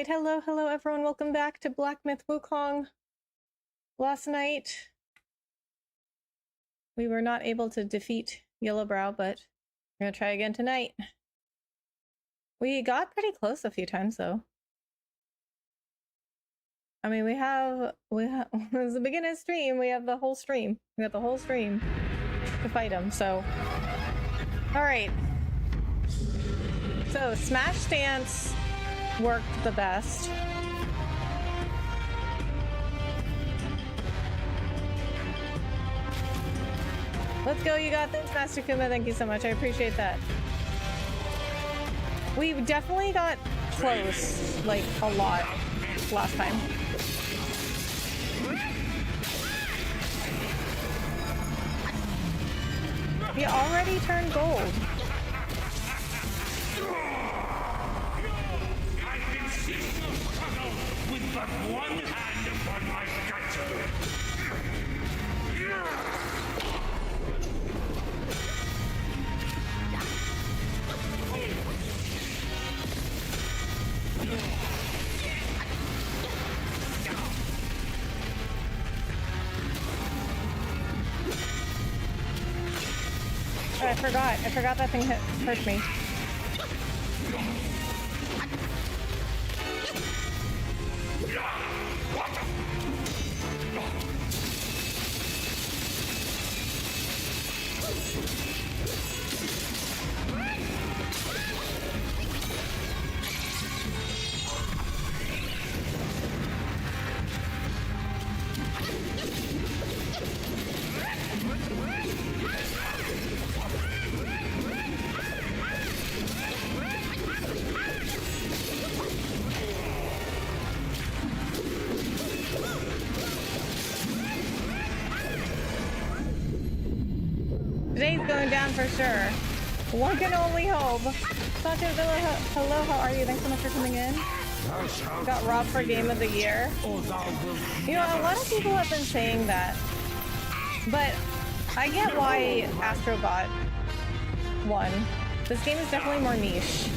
night. Hello, hello everyone. Welcome back to Black Myth Wukong. Last night, we were not able to defeat Yellowbrow, but we're gonna try again tonight. We got pretty close a few times though. I mean, we have it was the beginning of the stream, we have the whole stream. We got the whole stream to fight him, so. Alright. So, Smash Stance worked the best. Let's go, you got this, Master Kuma. Thank you so much. I appreciate that. We definitely got close, like, a lot last time. He already turned gold. I've been seeking a struggle with but one hand upon my gut. Oh, I forgot that thing hurt me. Today's going down for sure. One can only hope. Sancho Villa, hello, how are you? Thanks so much for coming in. Got robbed for Game of the Year. You know, a lot of people have been saying that. But I get why Astrobot won. This game is definitely more niche.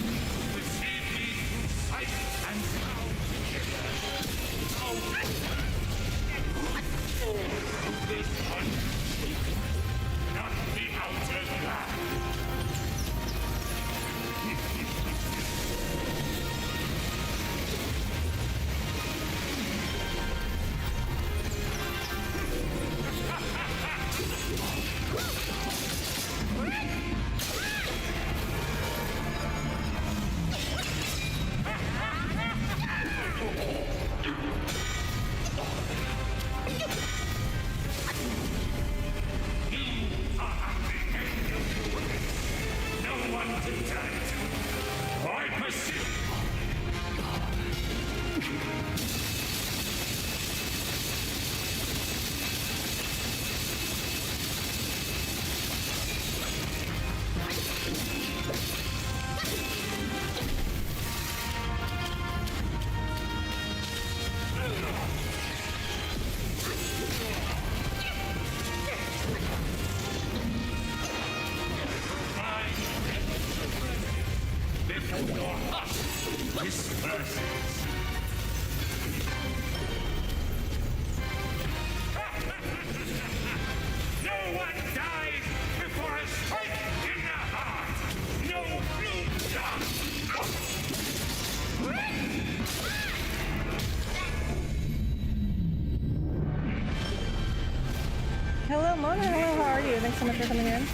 Hello, Mona. Hello, how are you? Thanks so much for coming in.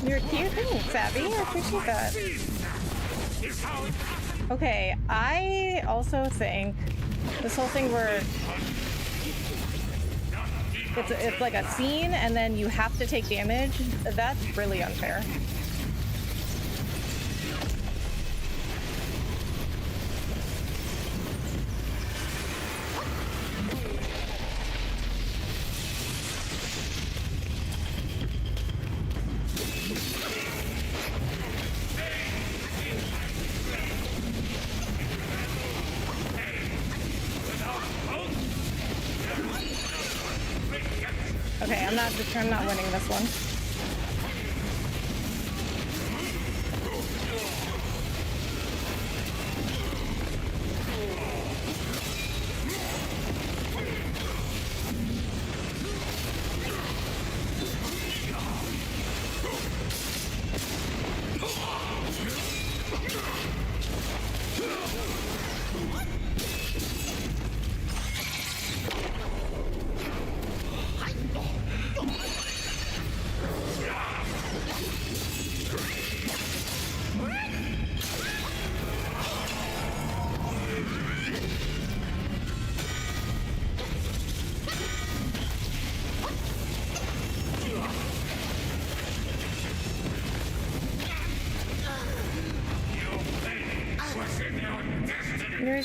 You're cute. Thanks, Abby. I appreciate that. Okay, I also think this whole thing where it's like a scene and then you have to take damage, that's really unfair. Okay, I'm not winning this one.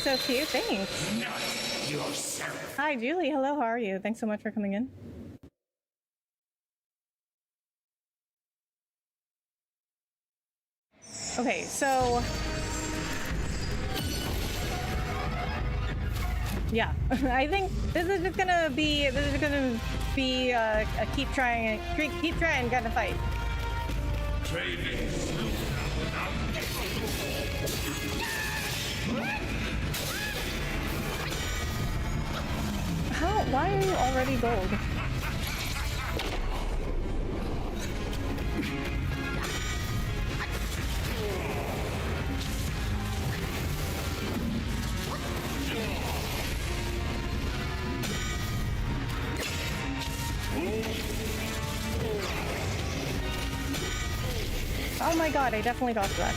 You're so cute. Thanks. Not yourself. Hi, Julie. Hello. How are you? Thanks so much for coming in. Okay, so yeah, I think this is just gonna be a keep trying kind of fight. Trading How? Why are you already gold? Oh my god, I definitely dodged that.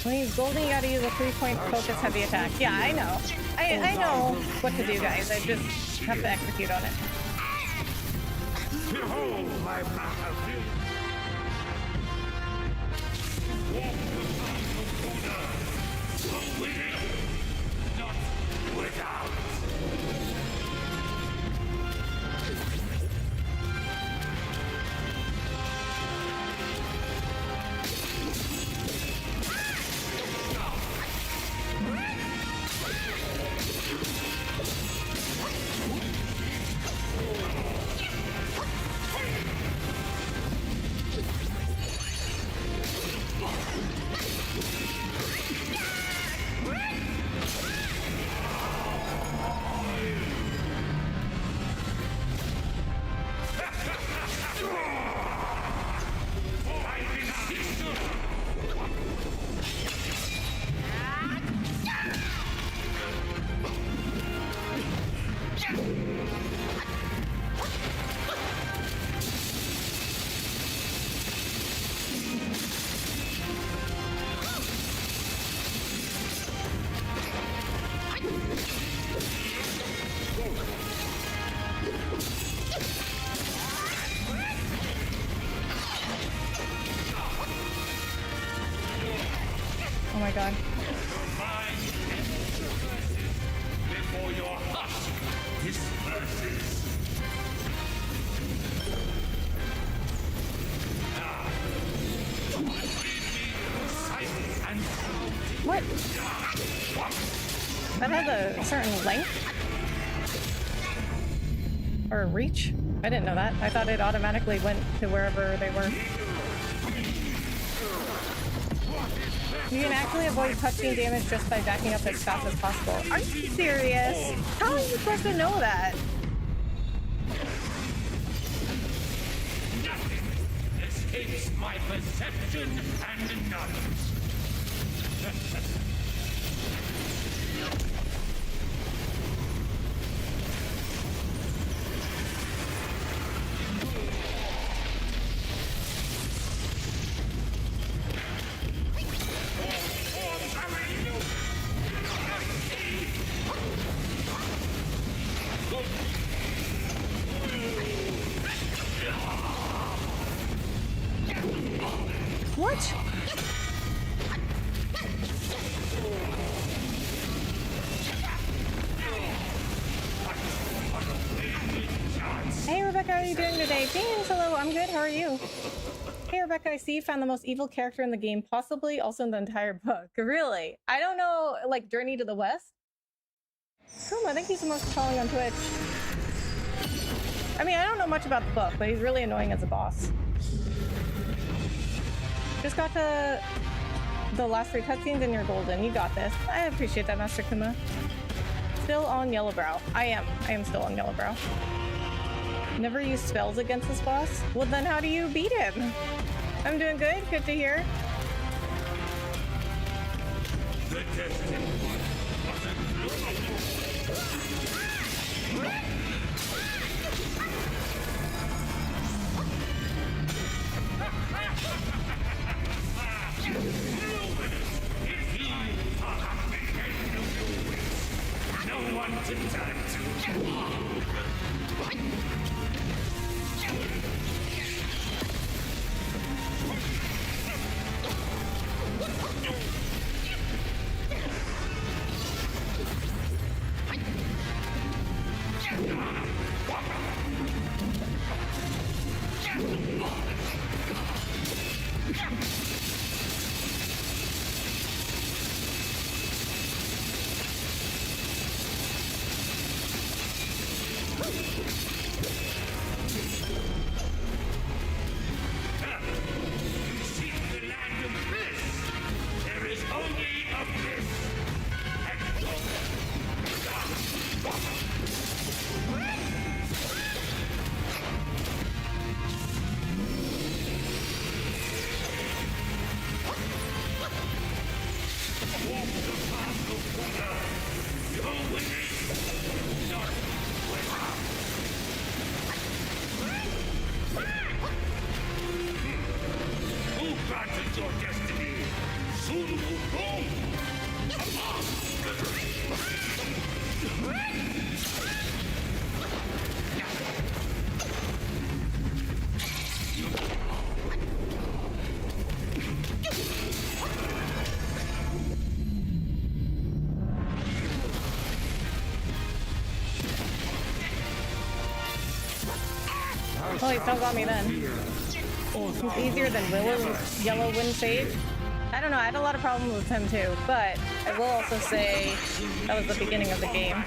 When he's golden, you gotta use a 3-point focus heavy attack. Yeah, I know. I know what to do, guys. I just have to execute on it. Behold my battlefield. Walk with the winning, not without. Oh my god. Before your husk disperses. What? That has a certain length? Or a reach? I didn't know that. I thought it automatically went to wherever they were. You can actually avoid touching damage just by backing up as fast as possible. Are you serious? How are you supposed to know that? Nothing escapes my perception and knowledge. What? Hey Rebecca, how are you doing today? James, hello, I'm good, how are you? Hey Rebecca, I see you found the most evil character in the game, possibly also in the entire book. Really? I don't know, like Journey to the West? Kuma, thank you so much for following on Twitch. I mean, I don't know much about the book, but he's really annoying as a boss. Just got to the last 3 cutscenes and you're golden. You got this. I appreciate that, Master Kuma. Still on Yellowbrow. I am still on Yellowbrow. Never used spells against this boss? Well, then how do you beat him? I'm doing good. Good to hear. The destined no one to turn to. Your destiny, soon Wukong! Oh, he still got me then. He's easier than Yellow Wind Sage. I don't know, I had a lot of problems with him too, but I will also say that was the beginning of the game.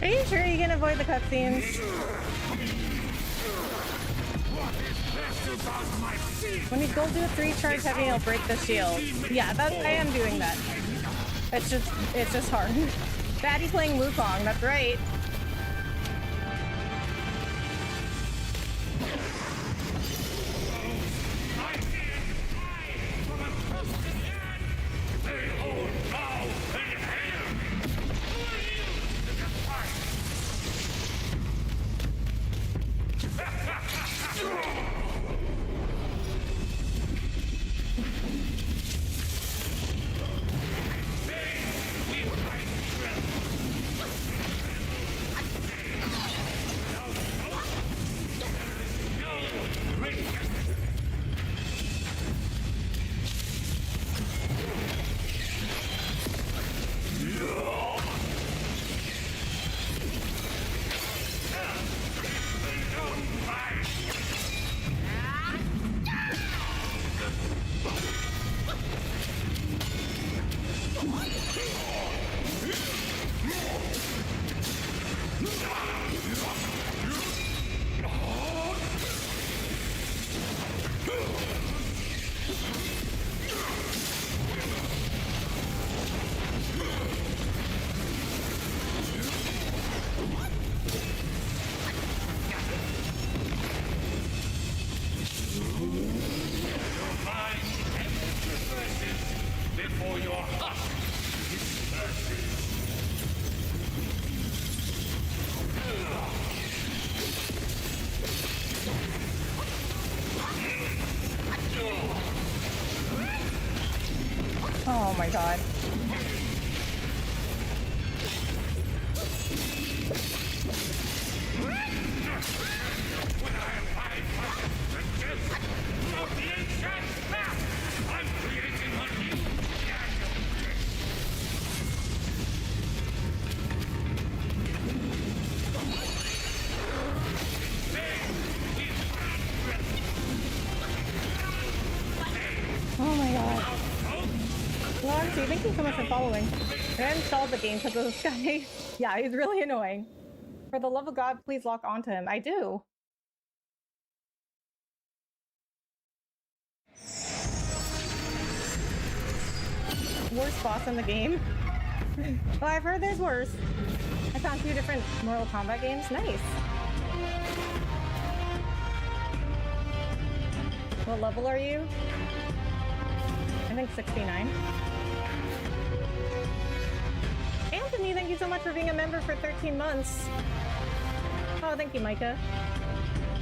Are you sure you can avoid the cutscenes? When you go do a 3-charge heavy, it'll break the shield. Yeah, I am doing that. It's just hard. Baddie playing Wukong, that's right. Oh my god. I'm creating a new Oh my god. Lawrence, thank you so much for following. I installed the game because of this guy. Yeah, he's really annoying. For the love of God, please lock onto him. I do. Worst boss in the game. Well, I've heard there's worse. I found 2 different Mortal Kombat games. Nice. What level are you? I think 69. Anthony, thank you so much for being a member for 13 months. Oh, thank you, Micah.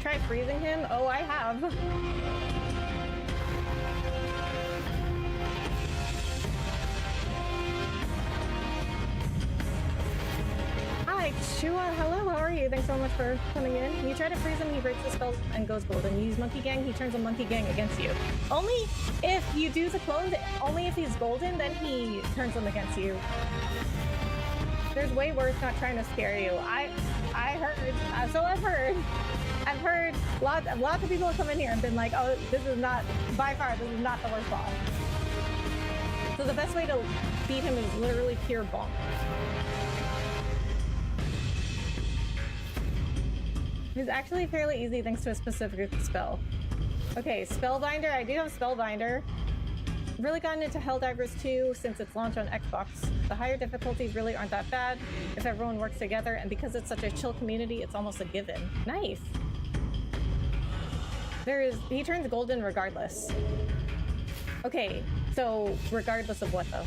Try freezing him? Oh, I have. Hi, Chua. Hello, how are you? Thanks so much for coming in. You try to freeze him, he breaks the spells and goes golden. You use Monkey Gang, he turns a Monkey Gang against you. Only if you do the clone, only if he's golden, then he turns them against you. There's way worse not trying to scare you. I heard, so I've heard lots of people have come in here and been like, oh, this is not, by far, this is not the worst boss. So the best way to beat him is literally pure bonk. It's actually fairly easy thanks to a specific spell. Okay, Spellbinder. I do have Spellbinder. Really gotten into Helldaggers 2 since its launch on Xbox. The higher difficulties really aren't that bad if everyone works together, and because it's such a chill community, it's almost a given. Nice. He turns golden regardless. Okay, so regardless of what though?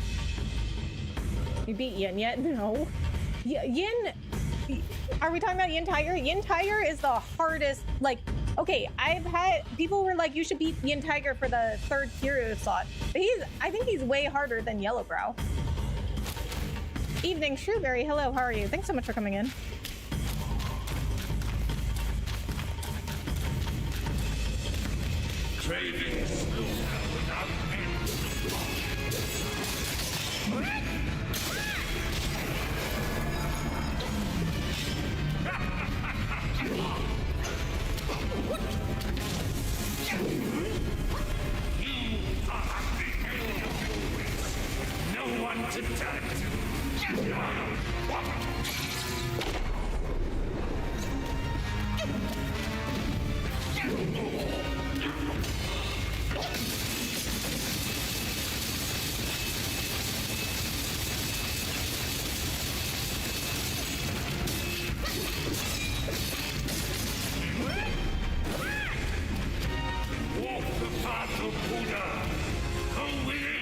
You beat Yin yet? No. Yin. Are we talking about Yin Tiger? Yin Tiger is the hardest, like, okay, I've had, people were like, you should beat Yin Tiger for the 3rd hero slot. But I think he's way harder than Yellowbrow. Evening, Shrewberry, hello, how are you? Thanks so much for coming in. craving slaughter without end. No one to turn to. Walk the path of Buddha. Go within.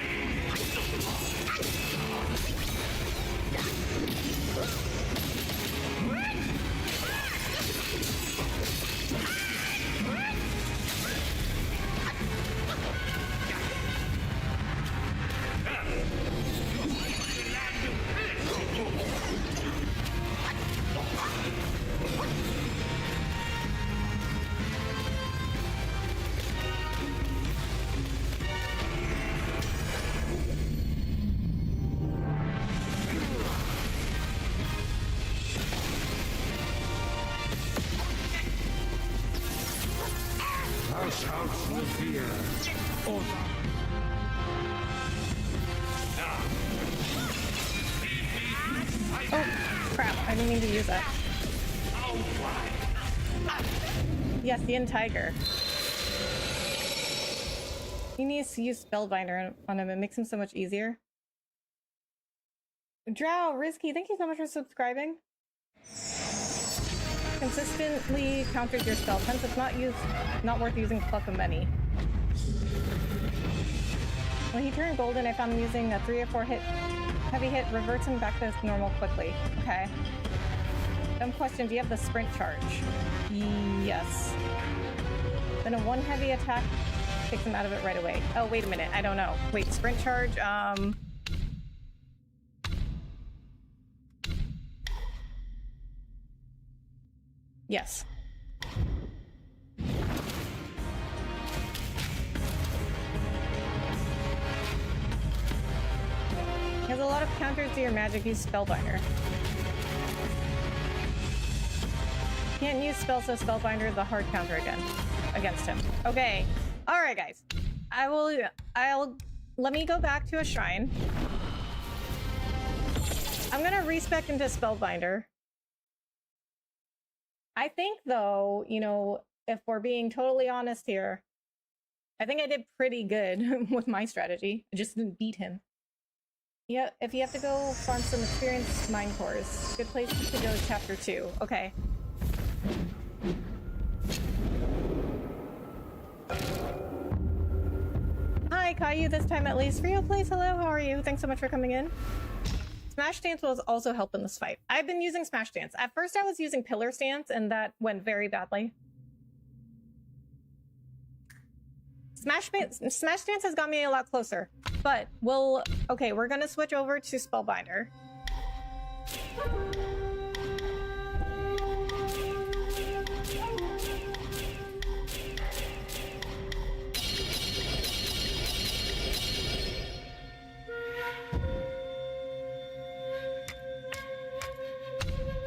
Thou shalt not fear. Oh crap, I didn't mean to use that. Yes, Yin Tiger. He needs to use Spellbinder on him, it makes him so much easier. Drow, Risky, thank you so much for subscribing. Consistently counters your spell. Hence, it's not worth using Pluck of Many. When he turned golden, I found him using a 3 or 4 heavy hit reverts him back to normal quickly. Okay. Dumb question, do you have the sprint charge? Yes. Then a 1 heavy attack takes him out of it right away. Oh, wait a minute, I don't know. Wait, sprint charge, Yes. He has a lot of counters to your magic. Use Spellbinder. Can't use spells, so Spellbinder the hard counter again against him. Okay. All right, guys. I'll let me go back to a shrine. I'm gonna respec into Spellbinder. I think, though, you know, if we're being totally honest here, I think I did pretty good with my strategy. I just didn't beat him. Yeah, if you have to go farm some experienced mine cores, good place to go chapter 2. Okay. Hi, Caillou, this time at least. Rio Place, hello, how are you? Thanks so much for coming in. Smash Dance will also help in this fight. I've been using Smash Dance. At first I was using Pillar Stance, and that went very badly. Smash Dance has got me a lot closer, but okay, we're gonna switch over to Spellbinder.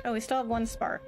Oh, we still have one spark.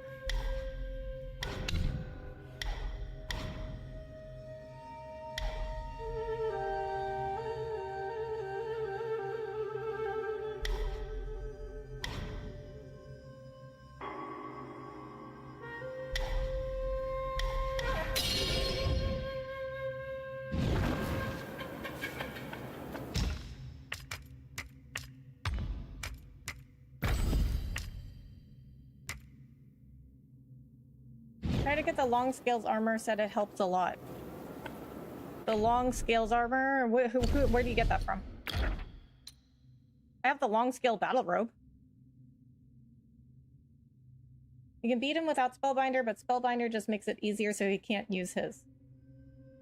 Try to get the long scales armor, said it helps a lot. The long scales armor? Where do you get that from? I have the long scale battle robe. You can beat him without Spellbinder, but Spellbinder just makes it easier so he can't use his.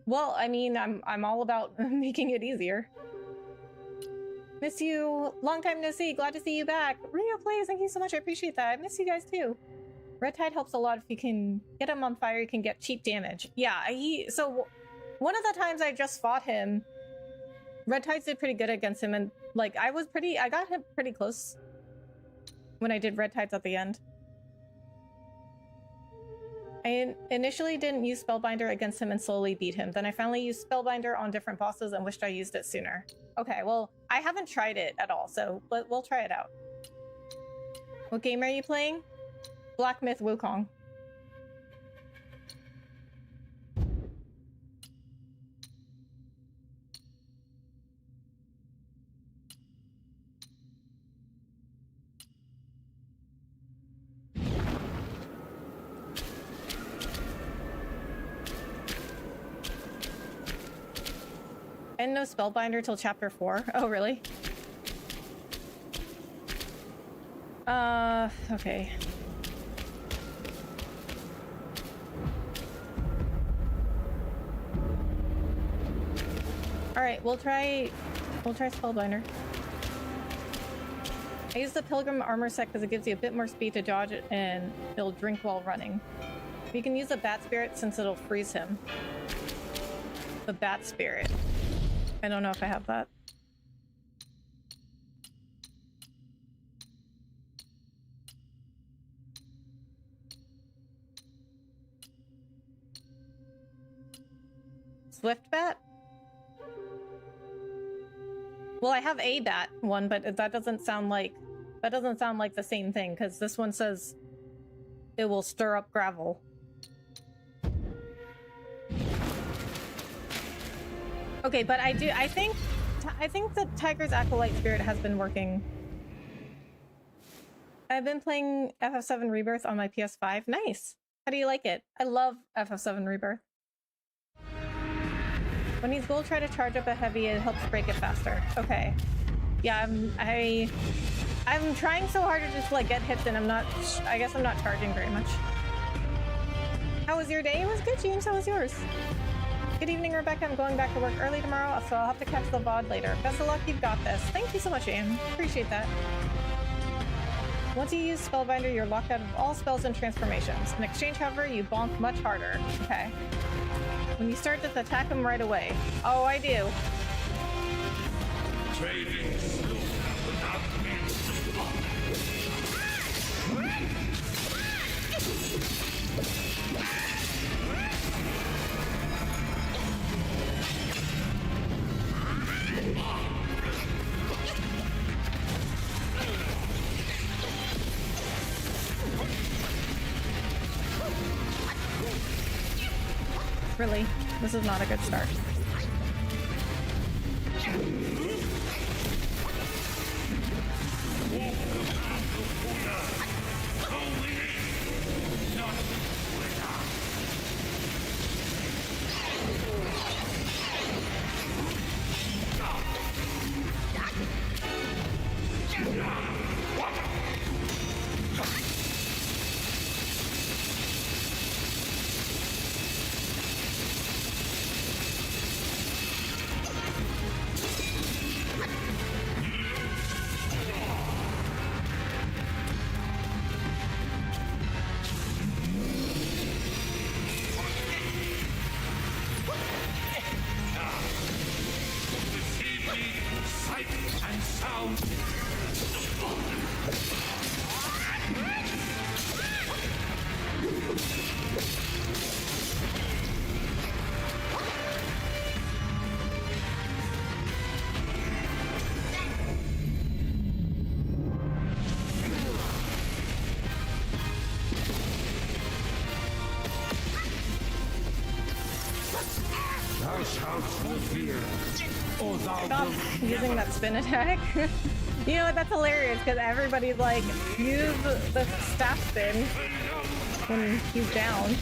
Well, I mean, I'm all about making it easier. Miss you. Long time no see. Glad to see you back. Rio Plays, thank you so much. I appreciate that. I miss you guys too. Red Tide helps a lot. If you can get him on fire, you can get cheap damage. Yeah, so one of the times I just fought him, Red Tides did pretty good against him, and like I got him pretty close when I did Red Tides at the end. I initially didn't use Spellbinder against him and slowly beat him. Then I finally used Spellbinder on different bosses and wished I used it sooner. Okay, well, I haven't tried it at all, so we'll try it out. What game are you playing? Black Myth Wukong. And no Spellbinder till chapter 4. Oh, really? Okay. Alright, we'll try Spellbinder. I use the Pilgrim armor set because it gives you a bit more speed to dodge it and it'll drink while running. You can use the Bat Spirit since it'll freeze him. The Bat Spirit. I don't know if I have that. Swift Bat? Well, I have a bat one, but that doesn't sound like the same thing, because this one says it will stir up gravel. Okay, but I think the Tiger's Acolyte Spirit has been working. I've been playing FF7 Rebirth on my PS5. Nice. How do you like it? I love FF7 Rebirth. When he's gold, try to charge up a heavy, it helps break it faster. Okay. Yeah, I'm trying so hard to just like get hits and I guess I'm not charging very much. How was your day? It was good, James. How was yours? Good evening, Rebecca. I'm going back to work early tomorrow, so I'll have to catch the VOD later. Best of luck, you've got this. Thank you so much, Anne. Appreciate that. Once you use Spellbinder, you're locked out of all spells and transformations. In exchange, however, you bonk much harder. Okay. When you start, just attack them right away. Oh, I do. Trading slow without Really? This is not a good start. Stop using that spin attack. You know what? That's hilarious because everybody's like, use the staff spin when he's down.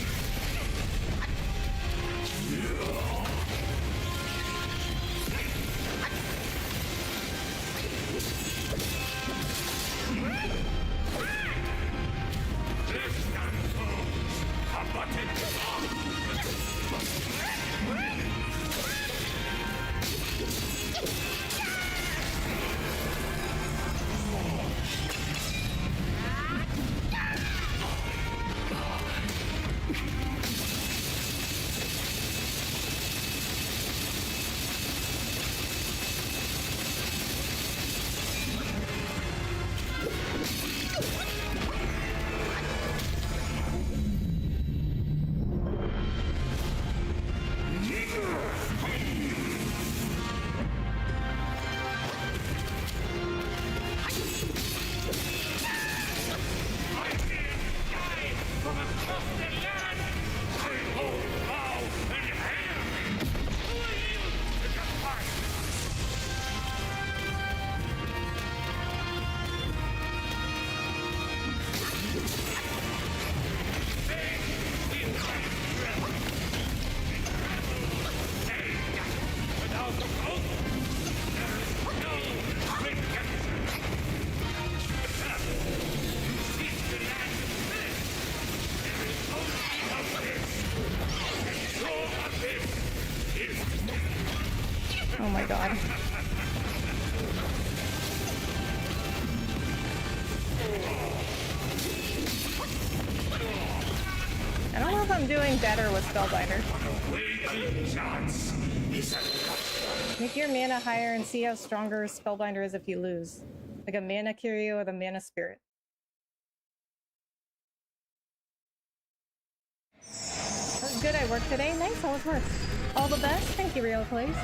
Oh my god. I don't know if I'm doing better with Spellbinder. Make your mana higher and see how stronger Spellbinder is if you lose. Like a mana curio or the mana spirit. That's good, I worked today. Nice, how was work? All the best. Thank you, Real Plays.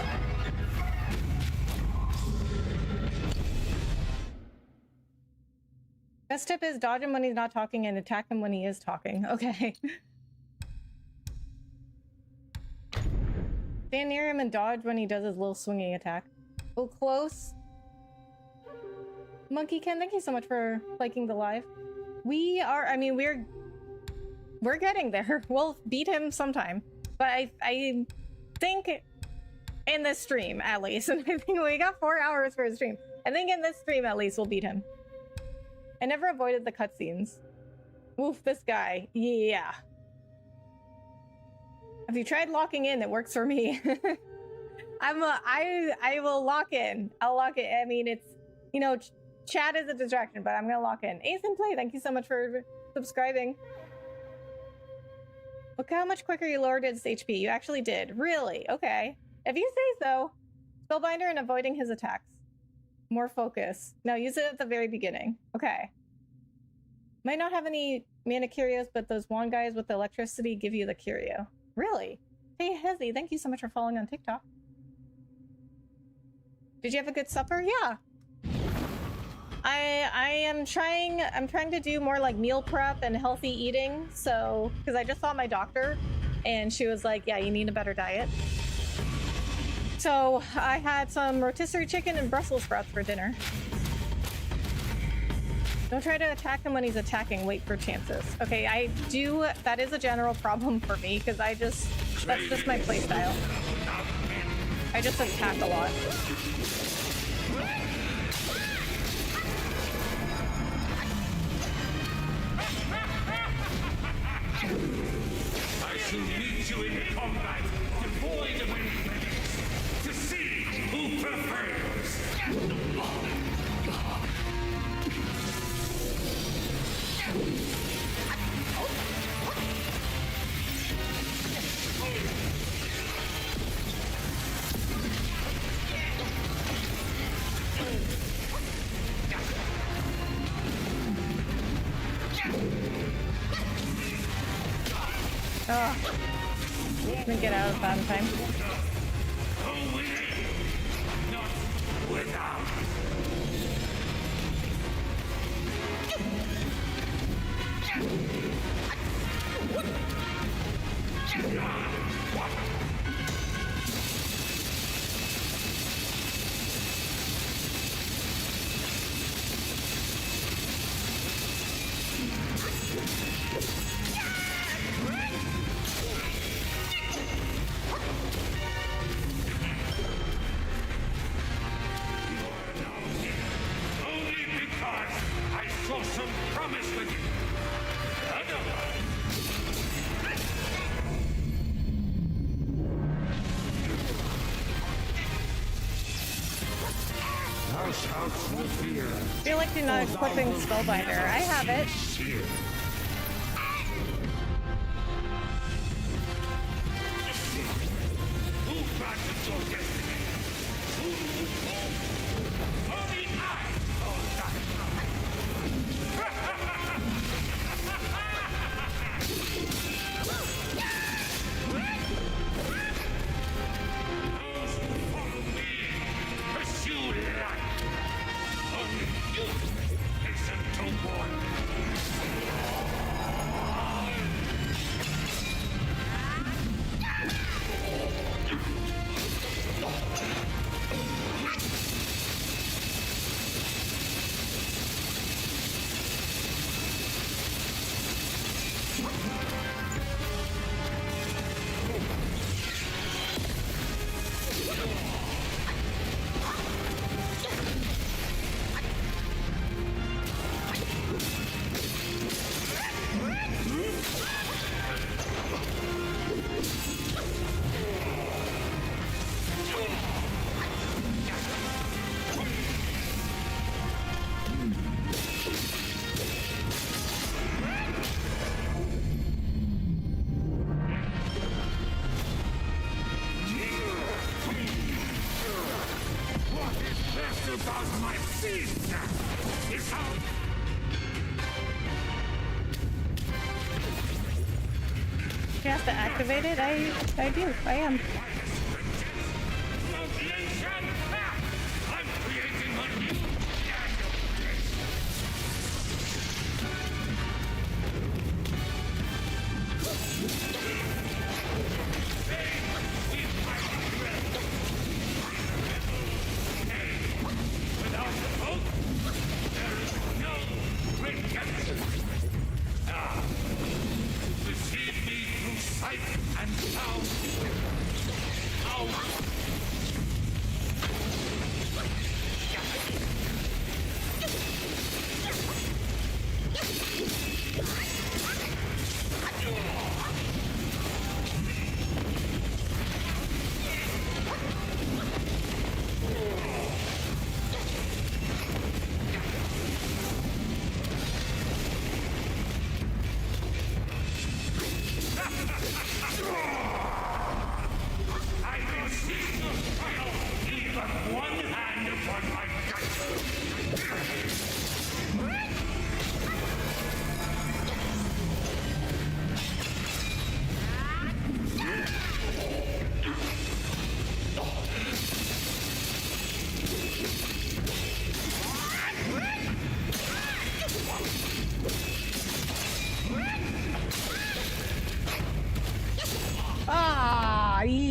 Best tip is dodge him when he's not talking and attack him when he is talking. Okay. Stand near him and dodge when he does his little swinging attack. Go close. Monkey Ken, thank you so much for liking the live. We are, I mean, we're getting there. We'll beat him sometime. But I think in this stream, at least. And I think we got 4 hours for a stream. I think in this stream, at least, we'll beat him. I never avoided the cutscenes. Woof, this guy. Yeah. Have you tried locking in? It works for me. I will lock in. I'll lock it. I mean, it's, you know, Chat is a distraction, but I'm gonna lock in. Ace and Play, thank you so much for subscribing. Look how much quicker you lowered its HP. You actually did. Really? Okay. If you say so. Spellbinder and avoiding his attacks. More focus. Now use it at the very beginning. Okay. Might not have any mana curios, but those wand guys with the electricity give you the curio. Really? Hey Hezzy, thank you so much for following on TikTok. Did you have a good supper? Yeah. I'm trying to do more like meal prep and healthy eating. So, because I just saw my doctor and she was like, yeah, you need a better diet. So I had some rotisserie chicken and Brussels sprouts for dinner. Don't try to attack him when he's attacking. Wait for chances. Okay, that is a general problem for me because that's just my playstyle. I just attack a lot. I shall meet you in combat, devoid of any limits, to see who prevails. Oh, didn't get out of that in time. Not without. Some promise with you. Thou shalt no fear. I feel like you're not equipping Spellbinder. I have it. Who granted your destiny? Only I hold that. You have to activate it? I do. I am.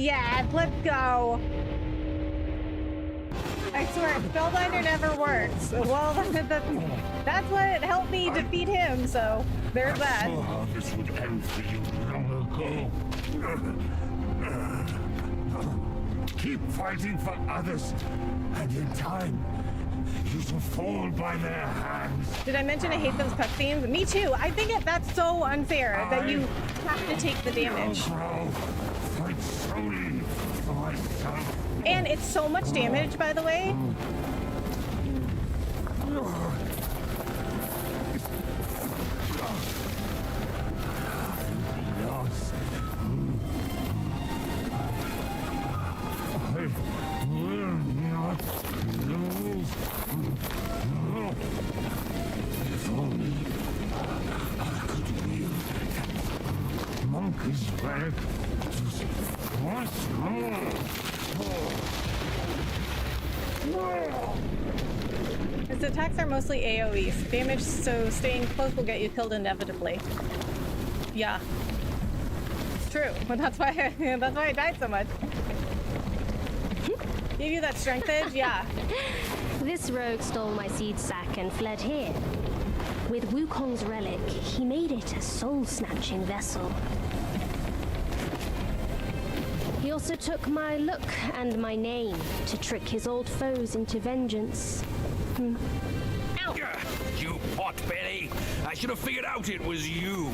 Yes, let's go. I swear, Spellbinder never works. Well, that's what helped me defeat him, so there's that. I saw how this would end for you long ago. Keep fighting for others, and in time, you shall fall by their hands. Did I mention I hate those cutscenes? Me too. I think that's so unfair that you have to take the damage. Yellowbrow, fight solely for myself. And it's so much damage, by the way. Monkey's relic just once more. Its attacks are mostly AoEs. Damage, so staying close will get you killed inevitably. Yeah. It's true. But that's why I died so much. Gave you that strength edge? Yeah. This rogue stole my seed sack and fled here. With Wukong's relic, he made it a soul-snatching vessel. He also took my look and my name to trick his old foes into vengeance. Ow. You potbelly! I should have figured out it was you.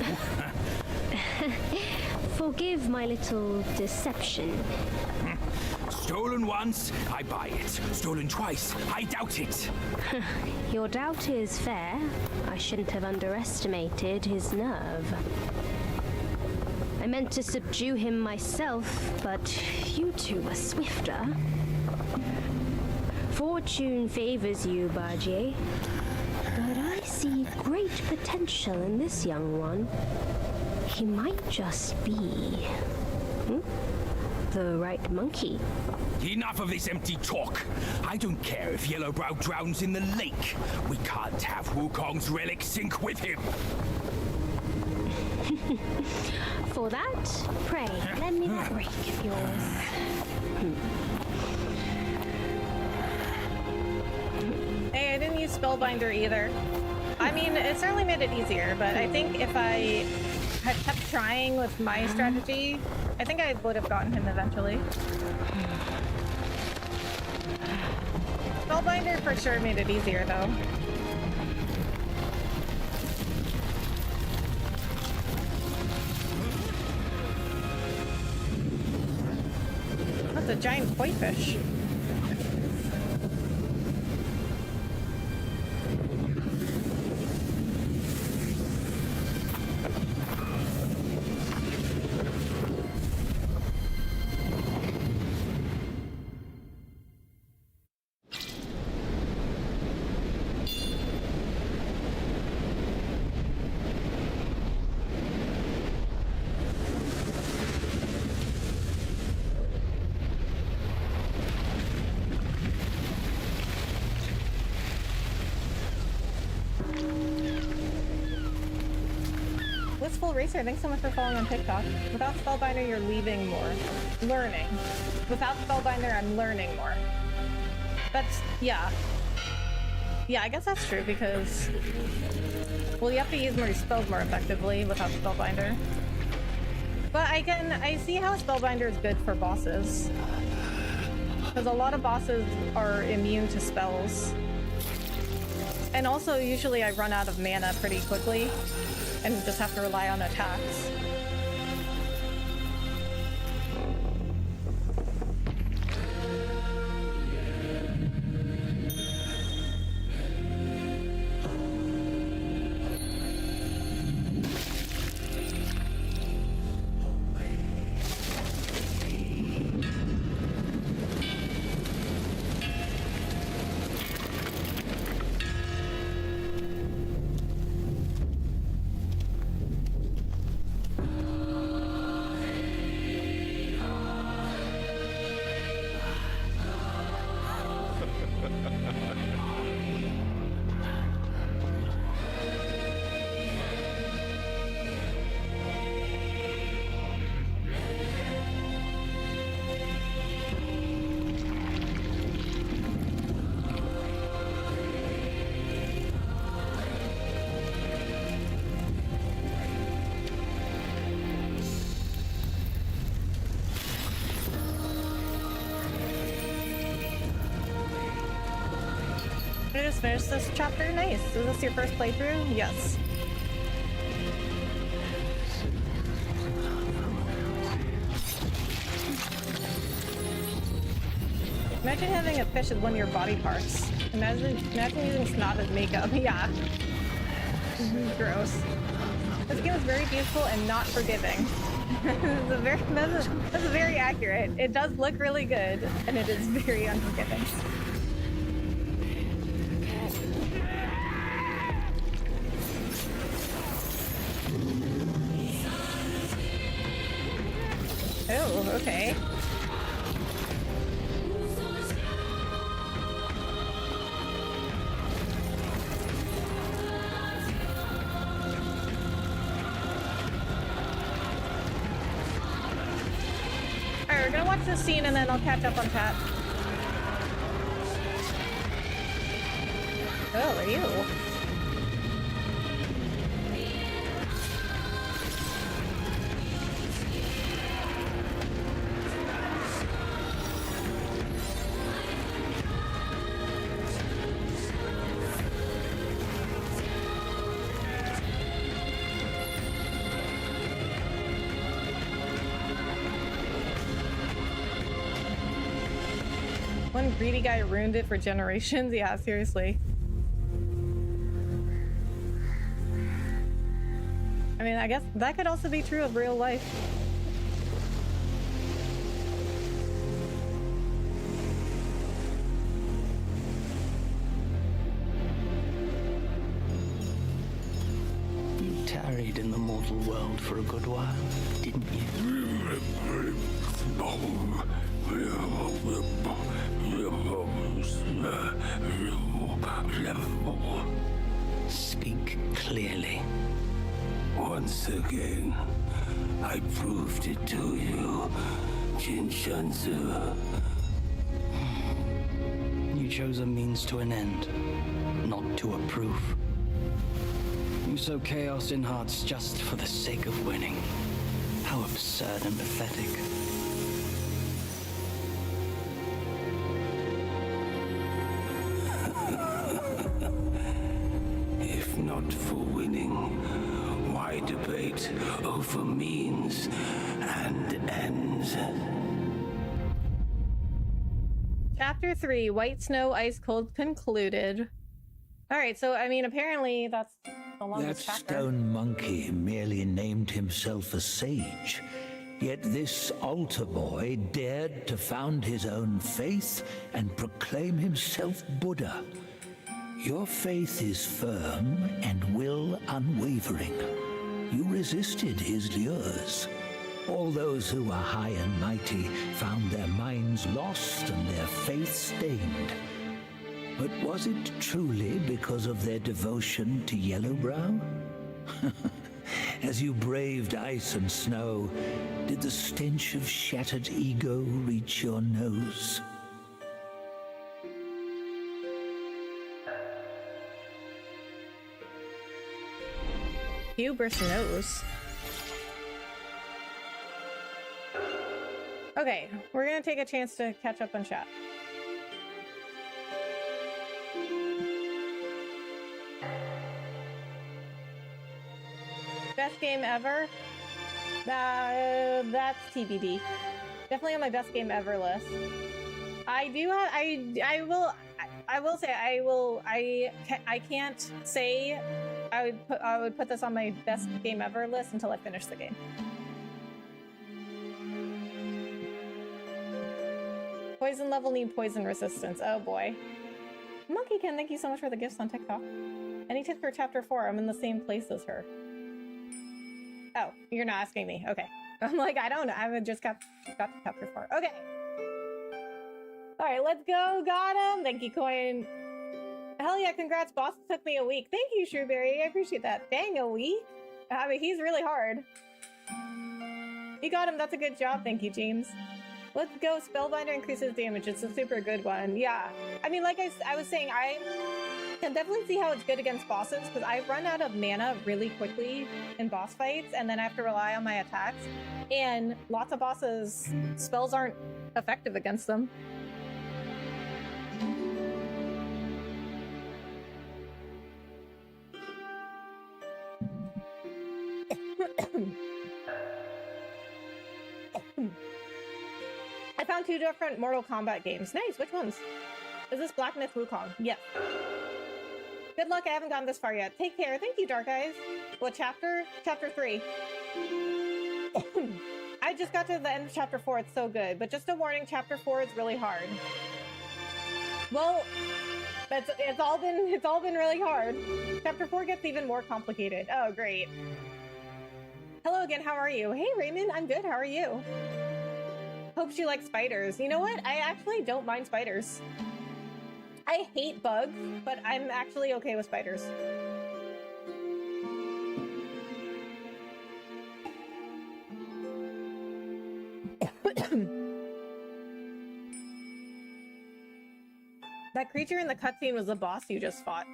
Forgive my little deception. Stolen once, I buy it. Stolen twice, I doubt it. Your doubt is fair. I shouldn't have underestimated his nerve. I meant to subdue him myself, but you two were swifter. Fortune favors you, Bajie. But I see great potential in this young one. He might just be... the right monkey. Enough of this empty talk. I don't care if Yellowbrow drowns in the lake. We can't have Wukong's relic sink with him. For that, pray, lend me that rake of yours. Hey, I didn't use Spellbinder either. I mean, it certainly made it easier, but I think if I had kept trying with my strategy, I think I would have gotten him eventually. Spellbinder for sure made it easier, though. That's a giant koi fish. Racer, thanks so much for following on TikTok. Without Spellbinder, you're leaving more. Learning. Without Spellbinder, I'm learning more. That's, yeah. Yeah, I guess that's true because, well, you have to use more spells more effectively without Spellbinder. But I see how Spellbinder is good for bosses. Because a lot of bosses are immune to spells. And also, usually I run out of mana pretty quickly. And just have to rely on attacks. just finished this chapter. Nice. Is this your first playthrough? Yes. Imagine having a fish as one of your body parts. Imagine using snot as makeup. Yeah. Gross. This game is very beautiful and not forgiving. That's very accurate. It does look really good, and it is very unforgiving. Oh, okay. Alright, we're gonna watch this scene and then I'll catch up on chat. Oh, are you? One greedy guy ruined it for generations. Yeah, seriously. I mean, I guess that could also be true of real life. You tarried in the mortal world for a good while, didn't you? Speak clearly. Once again, I proved it to you, Jinshanzu. You chose a means to an end, not to a proof. You sow chaos in hearts just for the sake of winning. How absurd and pathetic. If not for winning, why debate over means and ends? Chapter 3, White Snow, Ice Cold concluded. Alright, so I mean, apparently that's the longest That chapter. stone monkey merely named himself a sage, yet this altar boy dared to found his own faith and proclaim himself Buddha. Your faith is firm and will unwavering. You resisted his lures. All those who were high and mighty found their minds lost and their faith stained. But was it truly because of their devotion to Yellowbrow? As you braved ice and snow, did the stench of shattered ego reach your nose? Hubris nose. Okay, we're gonna take a chance to catch up on chat. Best game ever? That's TBD. Definitely on my best game ever list. I do have, I will say I can't say I would put this on my best game ever list until I finish the game. Poison level need poison resistance. Oh boy. Monkeykin, thank you so much for the gifts on TikTok. Any tips for chapter 4? I'm in the same place as her. Oh, you're not asking me. Okay. I'm like, I don't know. I just got to chapter 4. Okay. All right, let's go. Got him. Thank you, Coin. Hell yeah, congrats, boss. It took me a week. Thank you, Shrewberry. I appreciate that. Dang, a week? I mean, he's really hard. You got him. That's a good job. Thank you, James. Let's go. Spellbinder increases damage. It's a super good one. Yeah. I mean, like I was saying, I can definitely see how it's good against bosses because I run out of mana really quickly in boss fights and then I have to rely on my attacks. And lots of bosses, spells aren't effective against them. I found 2 different Mortal Kombat games. Nice, which ones? Is this Black Myth Wukong? Yes. Good luck, I haven't gotten this far yet. Take care. Thank you, Dark Eyes. What chapter? Chapter 3. I just got to the end of chapter 4. It's so good. But just a warning, chapter 4 is really hard. Well, it's all been really hard. Chapter 4 gets even more complicated. Oh, great. Hello again, how are you? Hey, Raymond, I'm good. How are you? Hope she likes spiders. You know what? I actually don't mind spiders. I hate bugs, but I'm actually okay with spiders. That creature in the cutscene was the boss you just fought.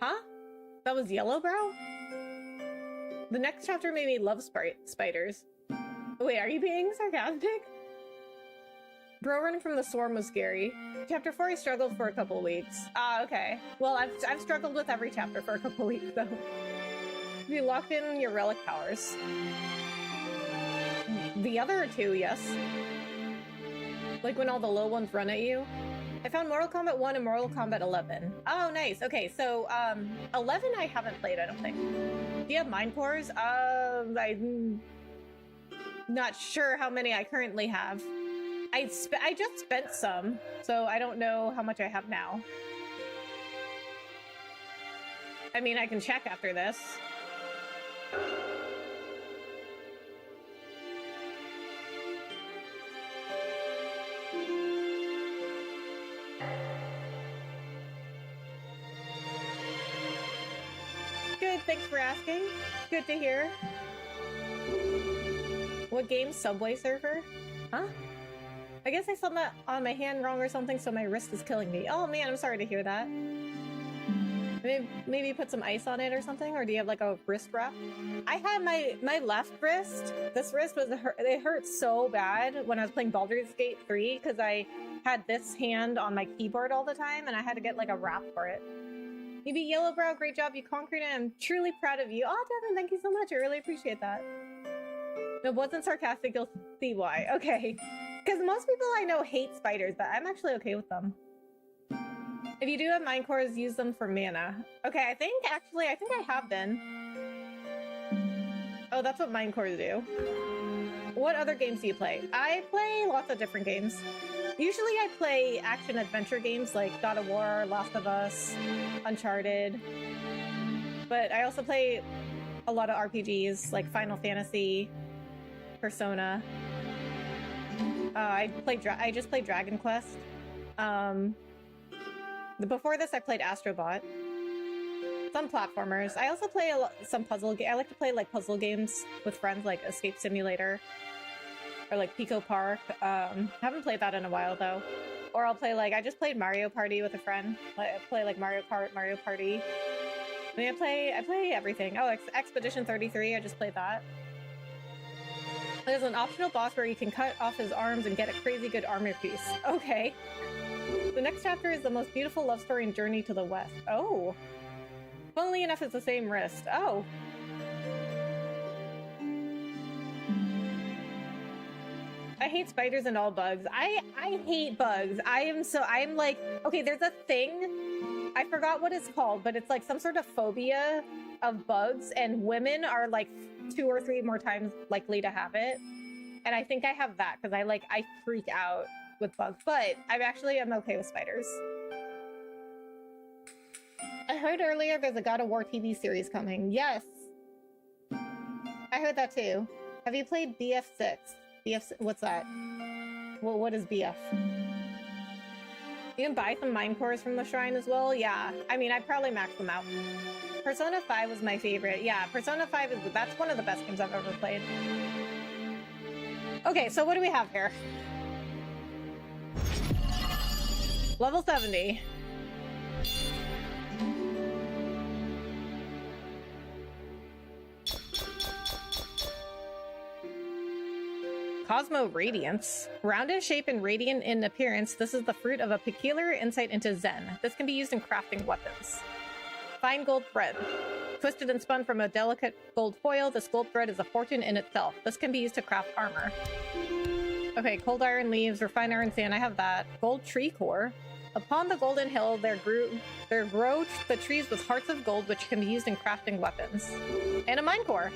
Huh? That was Yellowbrow? The next chapter made me love spiders. Wait, are you being sarcastic? Bro running from the swarm was scary. Chapter 4 I struggled for a couple weeks. Ah, okay. Well, I've struggled with every chapter for a couple weeks, though. You locked in your relic powers. The other 2, yes. Like when all the low ones run at you. I found Mortal Kombat 1 and Mortal Kombat 11. Oh, nice. Okay, so 11 I haven't played, I don't think. Do you have mind cores? I'm not sure how many I currently have. I just spent some, so I don't know how much I have now. I mean, I can check after this. Good, thanks for asking. Good to hear. What game? Subway Surfer? Huh? I guess I saw that on my hand wrong or something, so my wrist is killing me. Oh man, I'm sorry to hear that. Maybe put some ice on it or something, or do you have like a wrist wrap? I had my left wrist. This wrist was it hurt so bad when I was playing Baldur's Gate 3 because I had this hand on my keyboard all the time, and I had to get like a wrap for it. You beat Yellowbrow, great job, you conquered it. I'm truly proud of you. Oh, Devin, thank you so much. I really appreciate that. No, it wasn't sarcastic. You'll see why. Okay. Because most people I know hate spiders, but I'm actually okay with them. If you do have mind cores, use them for mana. Okay, I think I have been. Oh, that's what mind cores do. What other games do you play? I play lots of different games. Usually I play action-adventure games like God of War, Last of Us, Uncharted. But I also play a lot of RPGs like Final Fantasy, Persona. I just played Dragon Quest. Before this, I played Astrobot. Some platformers. I also play some puzzle games. I like to play like puzzle games with friends, like Escape Simulator or like Pico Park. Haven't played that in a while though. Or I'll play like I just played Mario Party with a friend. I play like Mario Kart, Mario Party. I mean, I play everything. Oh, Expedition 33. I just played that. There's an optional boss where you can cut off his arms and get a crazy good armor piece. Okay. The next chapter is the most beautiful love story in Journey to the West. Oh. Funnily enough, it's the same wrist. Oh. I hate spiders and all bugs. I hate bugs. I'm like, okay, there's a thing. I forgot what it's called, but it's like some sort of phobia of bugs, and women are like 2 or 3 more times likely to have it. And I think I have that because I freak out with bugs, but I'm okay with spiders. I heard earlier there's a God of War TV series coming. Yes. I heard that too. Have you played BF6? What's that? Well, what is BF? You can buy some mind cores from the shrine as well? Yeah. I mean, I'd probably max them out. Persona 5 was my favorite. Yeah, Persona 5 that's one of the best games I've ever played. Okay, so what do we have here? Level 70. Cosmo Radiance. Round in shape and radiant in appearance, this is the fruit of a peculiar insight into Zen. This can be used in crafting weapons. Fine gold thread. Twisted and spun from a delicate gold foil, this gold thread is a fortune in itself. This can be used to craft armor. Okay, cold iron leaves, refined iron sand. I have that. Gold tree core. Upon the golden hill, there grow the trees with hearts of gold, which can be used in crafting weapons. And a mine core.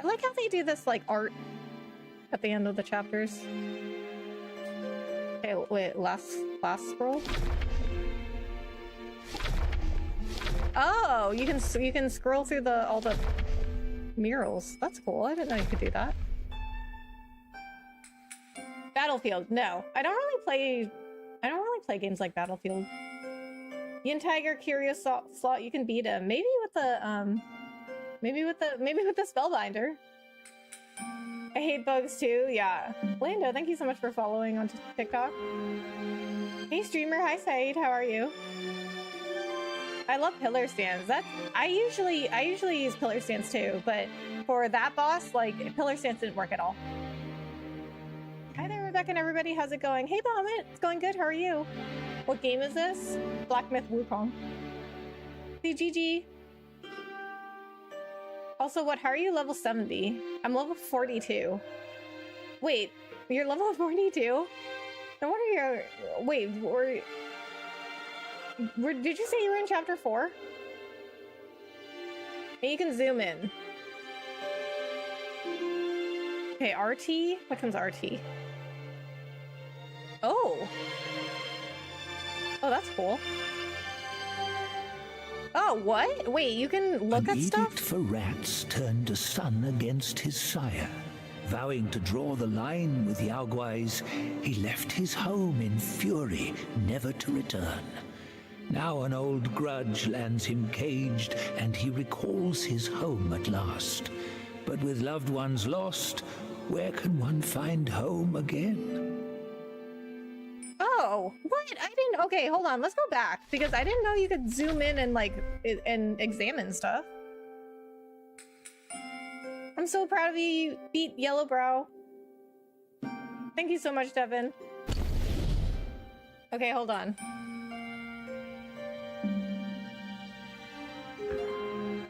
I like how they do this like art at the end of the chapters. Okay, wait, last scroll. Oh, you can scroll through all the murals. That's cool. I didn't know you could do that. Battlefield. No, I don't really play games like Battlefield. Yin Tiger, Curious Slot. You can beat him. Maybe with the Spellbinder. I hate bugs too. Yeah. Lando, thank you so much for following on TikTok. Hey streamer. Hi Saeed. How are you? I love pillar stands. I usually use pillar stands too, but for that boss, like pillar stands didn't work at all. Hi there, Rebecca and everybody. How's it going? Hey, Bahamut. It's going good. How are you? What game is this? Black Myth Wukong. CGG. Also, how are you level 70? I'm level 42. Wait, you're level 42? No wonder you're... Wait, did you say you were in chapter 4? And you can zoom in. Okay, RT? Which one's RT? Oh! Oh, that's cool. Oh, what? Wait, you can look at stuff? An edict for rats turned a son against his sire. Vowing to draw the line with Yaoguais, he left his home in fury, never to return. Now an old grudge lands him caged, and he recalls his home at last. But with loved ones lost, where can one find home again? Oh, what? I didn't... Okay, hold on. Let's go back, because I didn't know you could zoom in and, like, and examine stuff. I'm so proud of you. You beat Yellowbrow. Thank you so much, Devin. Okay, hold on.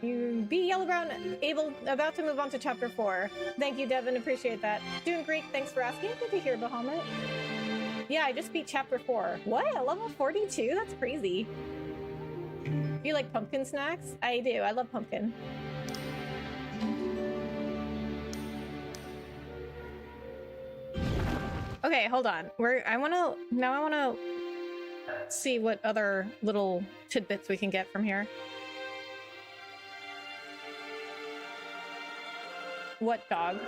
You beat Yellowbrow, about to move on to chapter 4. Thank you, Devin. Appreciate that. Doing great. Thanks for asking. Good to hear, Bahamut. Yeah, I just beat chapter 4. What? A level 42? That's crazy. Do you like pumpkin snacks? I do. I love pumpkin. Okay, hold on. I want to see what other little tidbits we can get from here. What dog?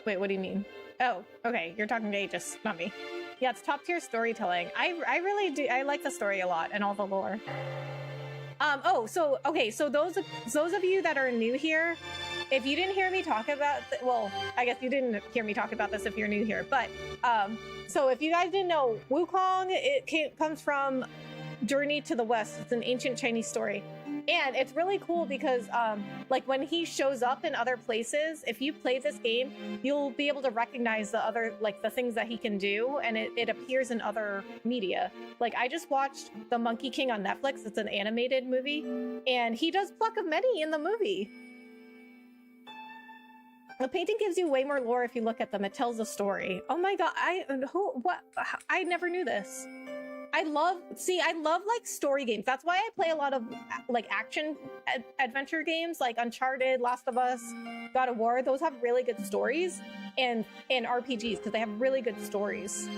Wait, what do you mean? Oh, okay. You're talking to Aegis, not me. Yeah, it's top tier storytelling. I really do. I like the story a lot and all the lore. Oh, so okay. So those of you that are new here, if you didn't hear me talk about, well, I guess you didn't hear me talk about this if you're new here. But so if you guys didn't know, Wukong comes from Journey to the West. It's an ancient Chinese story. And it's really cool because, like, when he shows up in other places, if you play this game, you'll be able to recognize the other, like, the things that he can do, and it appears in other media. Like, I just watched The Monkey King on Netflix. It's an animated movie, and he does Pluck of Many in the movie. The painting gives you way more lore if you look at them. It tells a story. Oh my god, I never knew this. I love like story games. That's why I play a lot of like action adventure games like Uncharted, Last of Us, God of War. Those have really good stories, and RPGs because they have really good stories.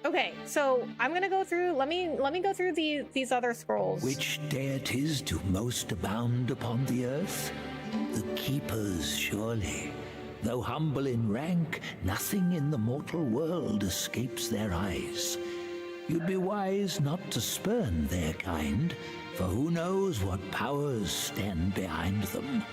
Okay, so I'm gonna go through. Let me go through these other scrolls. Which deities do most abound upon the earth? The keepers, surely. Though humble in rank, nothing in the mortal world escapes their eyes. You'd be wise not to spurn their kind, for who knows what powers stand behind them.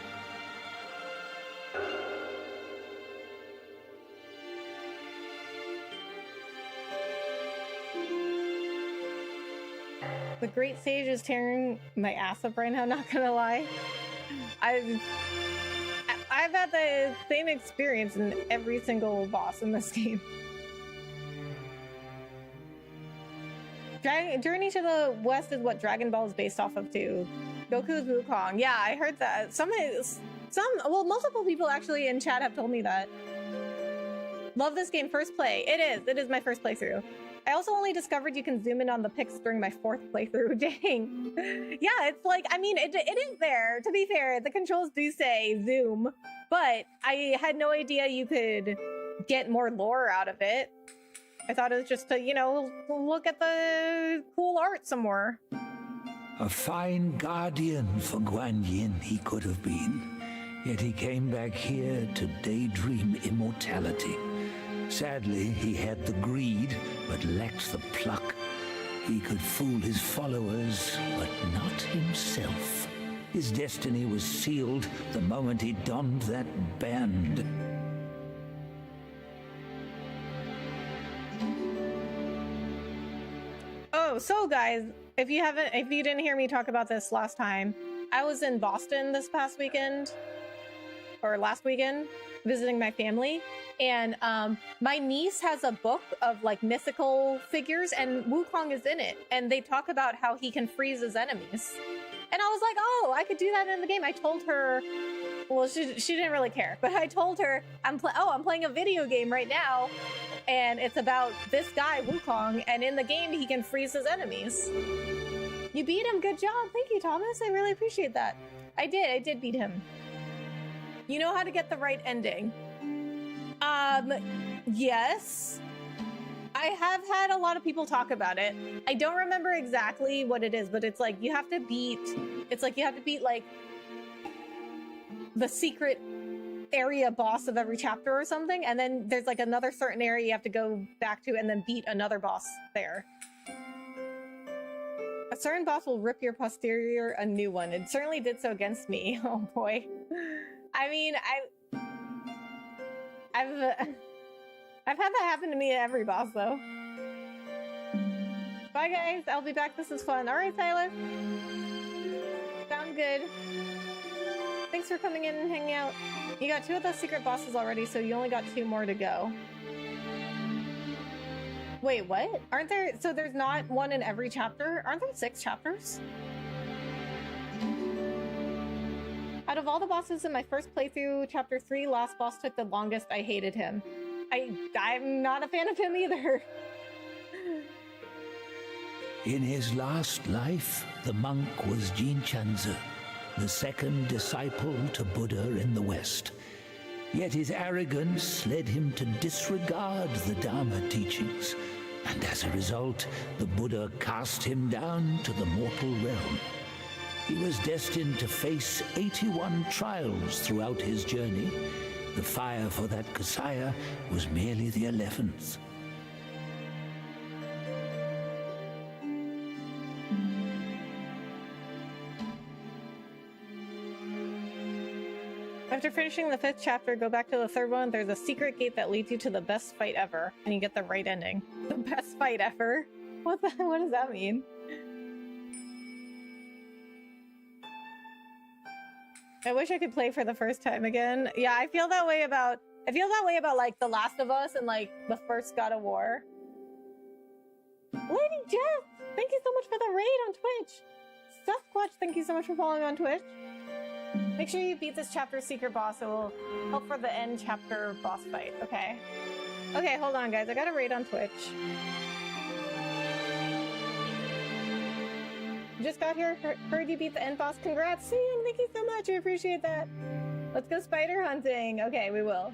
The Great Sage is tearing my ass up right now, not gonna lie. I I've had the same experience in every single boss in this game. Journey to the West is what Dragon Ball is based off of too. Goku's Wukong. Yeah, I heard that. Well, multiple people actually in chat have told me that. Love this game. First play. It is my first playthrough. I also only discovered you can zoom in on the pics during my 4th playthrough. Dang. Yeah, it's like, I mean, it is there. To be fair, the controls do say zoom, but I had no idea you could get more lore out of it. I thought it was just to, you know, look at the cool art some more. A fine guardian for Guan Yin he could have been, yet he came back here to daydream immortality. Sadly, he had the greed, but lacked the pluck. He could fool his followers, but not himself. His destiny was sealed the moment he donned that band. Oh, so guys, if you didn't hear me talk about this last time, I was in Boston this past weekend, or last weekend, visiting my family, and my niece has a book of like mythical figures, and Wukong is in it, and they talk about how he can freeze his enemies. And I was like, oh, I could do that in the game. I told her, well, she didn't really care, but I told her, I'm playing a video game right now, and it's about this guy, Wukong, and in the game, he can freeze his enemies. You beat him, good job. Thank you, Thomas. I really appreciate that. I did beat him. You know how to get the right ending. Yes. I have had a lot of people talk about it. I don't remember exactly what it is, but it's like you have to beat like the secret area boss of every chapter or something, and then there's like another certain area you have to go back to and then beat another boss there. A certain boss will rip your posterior a new one. It certainly did so against me. Oh boy. I mean, I've had that happen to me at every boss though. Bye guys, I'll be back. This is fun. All right, Tyler. Sound good. Thanks for coming in and hanging out. You got 2 of those secret bosses already, so you only got 2 more to go. Wait, what? Aren't there? So there's not one in every chapter? Aren't there 6 chapters? Out of all the bosses in my first playthrough, chapter 3, last boss took the longest. I hated him. I'm not a fan of him either. In his last life, the monk was Jin Chanzi, the second disciple to Buddha in the West. Yet his arrogance led him to disregard the Dharma teachings, and as a result, the Buddha cast him down to the mortal realm. He was destined to face 81 trials throughout his journey. The fire for that Kasaya was merely the 11th. After finishing the 5th chapter, go back to the 3rd one. There's a secret gate that leads you to the best fight ever, and you get the right ending. The best fight ever? What does that mean? I wish I could play for the first time again. Yeah, I feel that way about like The Last of Us and like the first God of War. Lady Jeff, thank you so much for the raid on Twitch. Sasquatch, thank you so much for following on Twitch. Make sure you beat this chapter's secret boss. It will help for the end chapter boss fight. Okay. Okay, hold on, guys. I got a raid on Twitch. Just got here. Heard you beat the end boss. Congrats, Seeing. Thank you so much. I appreciate that. Let's go spider hunting. Okay, we will.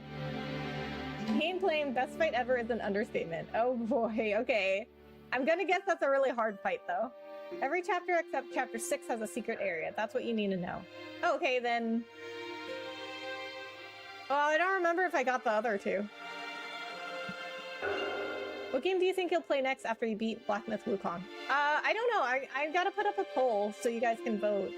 Pain playing best fight ever is an understatement. Oh boy. Okay. I'm gonna guess that's a really hard fight though. Every chapter except chapter 6 has a secret area. That's what you need to know. Okay, then. Well, I don't remember if I got the other 2. What game do you think you'll play next after you beat Black Myth Wukong? I don't know. I gotta put up a poll so you guys can vote.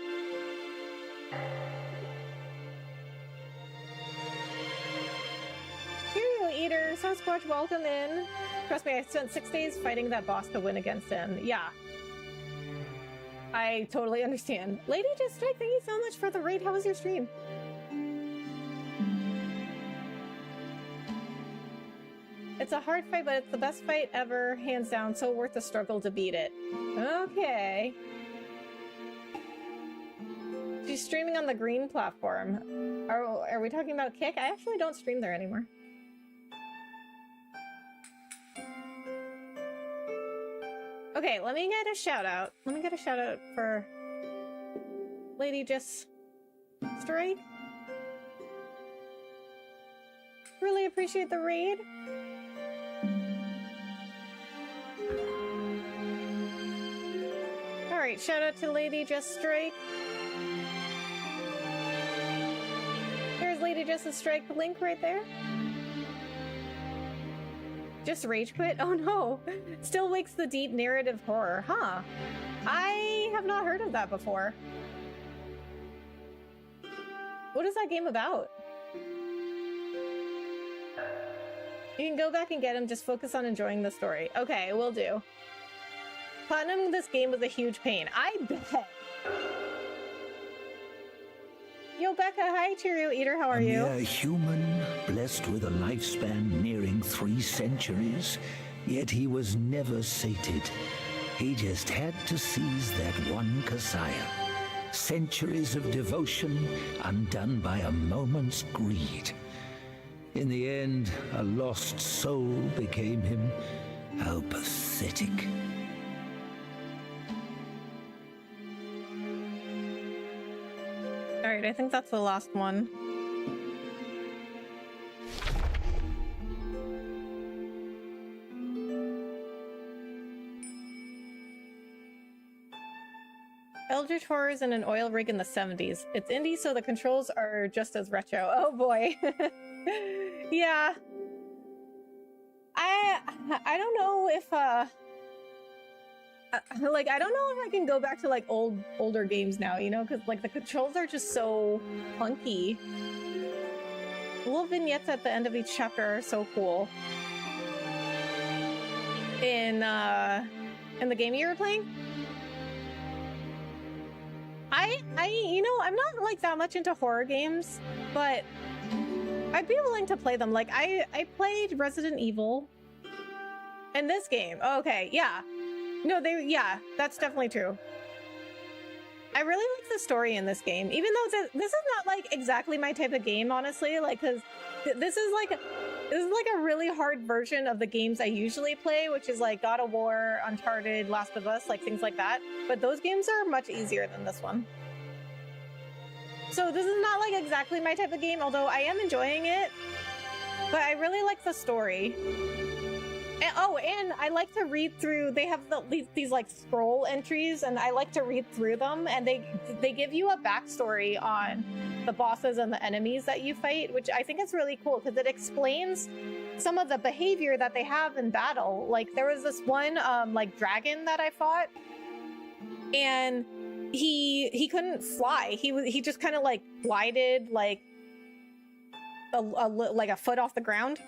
Cheerio Eater, Sasquatch, welcome in. Trust me, I spent 6 days fighting that boss to win against him. Yeah. I totally understand. Lady Just Strike, thank you so much for the raid. How was your stream? It's a hard fight, but it's the best fight ever, hands down. So worth the struggle to beat it. Okay. She's streaming on the green platform. Are we talking about Kick? I actually don't stream there anymore. Okay, let me get a shout out. Let me get a shout out for Lady Just Strike. Really appreciate the raid. Alright, shout out to Lady Just Strike. Here's Lady Just Strike link right there. Just rage quit? Oh no! Still wakes the deep narrative horror, huh? I have not heard of that before. What is that game about? You can go back and get him, just focus on enjoying the story. Okay, will do. Platinum this game was a huge pain. I bet! Yo, Becca, hi, Cheerio Eater, how are you? A mere human, blessed with a lifespan nearing 3 centuries, yet he was never sated. He just had to seize that one Kasaya. Centuries of devotion undone by a moment's greed. In the end, a lost soul became him. How pathetic. Alright, I think that's the last one. Eldritch Horrors in an oil rig in the 70s. It's indie, so the controls are just as retro. Oh boy. Yeah. I don't know if like I don't know if I can go back to like older games now, you know, because like the controls are just so funky. The little vignettes at the end of each chapter are so cool. In the game you were playing? You know, I'm not like that much into horror games, but I'd be willing to play them. Like I played Resident Evil and this game. Oh, okay, yeah. No, yeah, that's definitely true. I really like the story in this game, even though this is not like exactly my type of game, honestly. Like, cause this is like a really hard version of the games I usually play, which is like God of War, Uncharted, Last of Us, like things like that. But those games are much easier than this one. So this is not like exactly my type of game, although I am enjoying it. But I really like the story. And, oh, and I like to read through, they have these like scroll entries, and I like to read through them, and they give you a backstory on the bosses and the enemies that you fight, which I think is really cool because it explains some of the behavior that they have in battle. Like there was this one like dragon that I fought, and he couldn't fly. He just kind of like glided like a foot off the ground.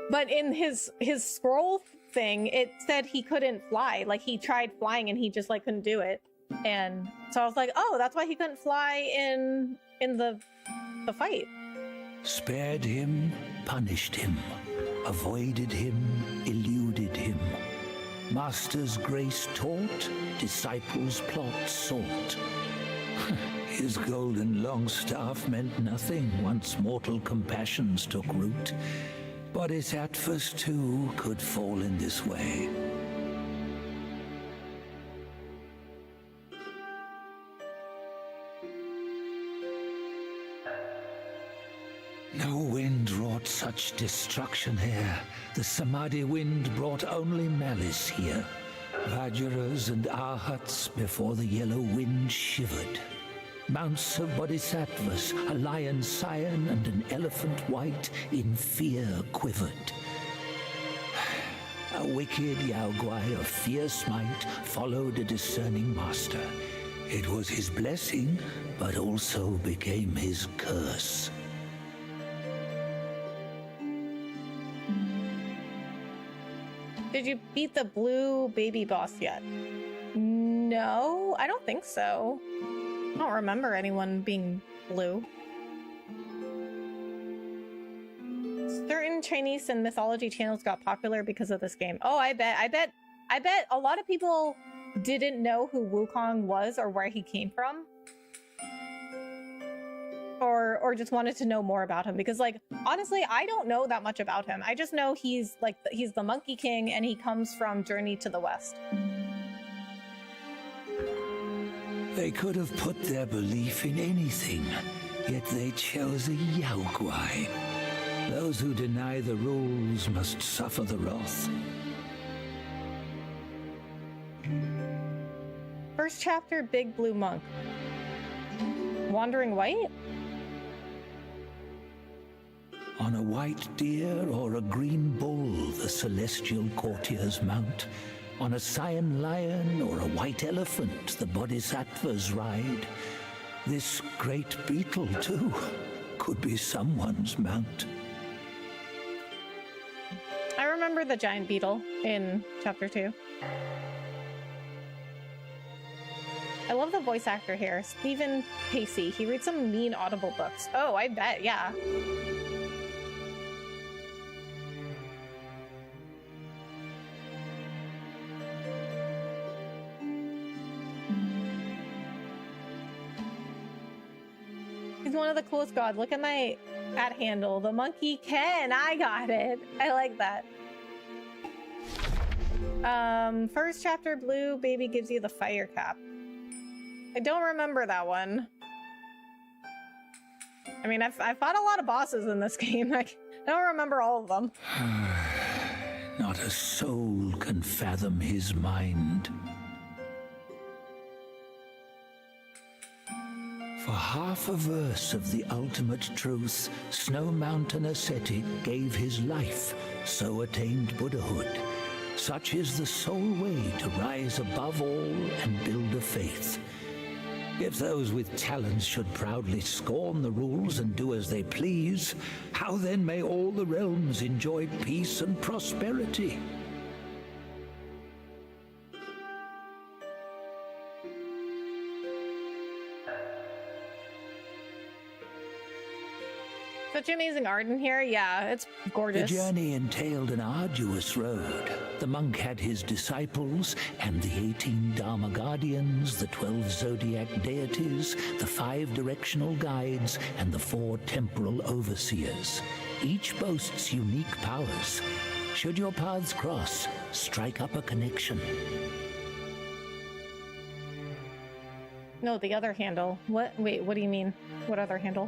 But in his scroll thing, it said he couldn't fly. Like he tried flying and he just like couldn't do it. And so I was like, oh, that's why he couldn't fly in the fight. Spared him, punished him, avoided him, eluded him. Master's grace taught, disciples' plot sought. His golden long staff meant nothing once mortal compassions took root. Bodhisattvas too could fall in this way. No wind wrought such destruction here. The Samadhi wind brought only malice here. Vajras and Arhats before the yellow wind shivered. Mounts of bodhisattvas, a lion scion and an elephant white, in fear quivered. A wicked Yaoguai of fierce might followed a discerning master. It was his blessing, but also became his curse. Did you beat the blue baby boss yet? No, I don't think so. I don't remember anyone being blue. Certain Chinese and mythology channels got popular because of this game. Oh, I bet a lot of people didn't know who Wukong was or where he came from. Or just wanted to know more about him, because like honestly I don't know that much about him. I just know he's like he's the Monkey King and he comes from Journey to the West. They could have put their belief in anything, yet they chose a Yaoguai. Those who deny the rules must suffer the wrath. First chapter, Big Blue Monk. Wandering White? On a white deer or a green bull the celestial courtiers mount. On a cyan lion or a white elephant the bodhisattvas ride. This great beetle, too, could be someone's mount. I remember the giant beetle in chapter 2. I love the voice actor here, Stephen Pacey. He reads some mean Audible books. Oh, I bet, yeah. He's one of the coolest gods. Look at my handle. The monkey Ken. I got it. I like that. First chapter, Blue Baby gives you the fire cap. I don't remember that one. I mean, I've fought a lot of bosses in this game. I don't remember all of them. Not a soul can fathom his mind. For half a verse of the ultimate truth, Snow Mountain ascetic gave his life, so attained Buddhahood. Such is the sole way to rise above all and build a faith. If those with talents should proudly scorn the rules and do as they please, how then may all the realms enjoy peace and prosperity? Such amazing art in here. Yeah, it's gorgeous. The journey entailed an arduous road. The monk had his disciples and the 18 Dharma guardians, the 12 zodiac deities, the 5 directional guides, and the 4 temporal overseers. Each boasts unique powers. Should your paths cross, strike up a connection. No, the other handle. What? Wait, what do you mean? What other handle?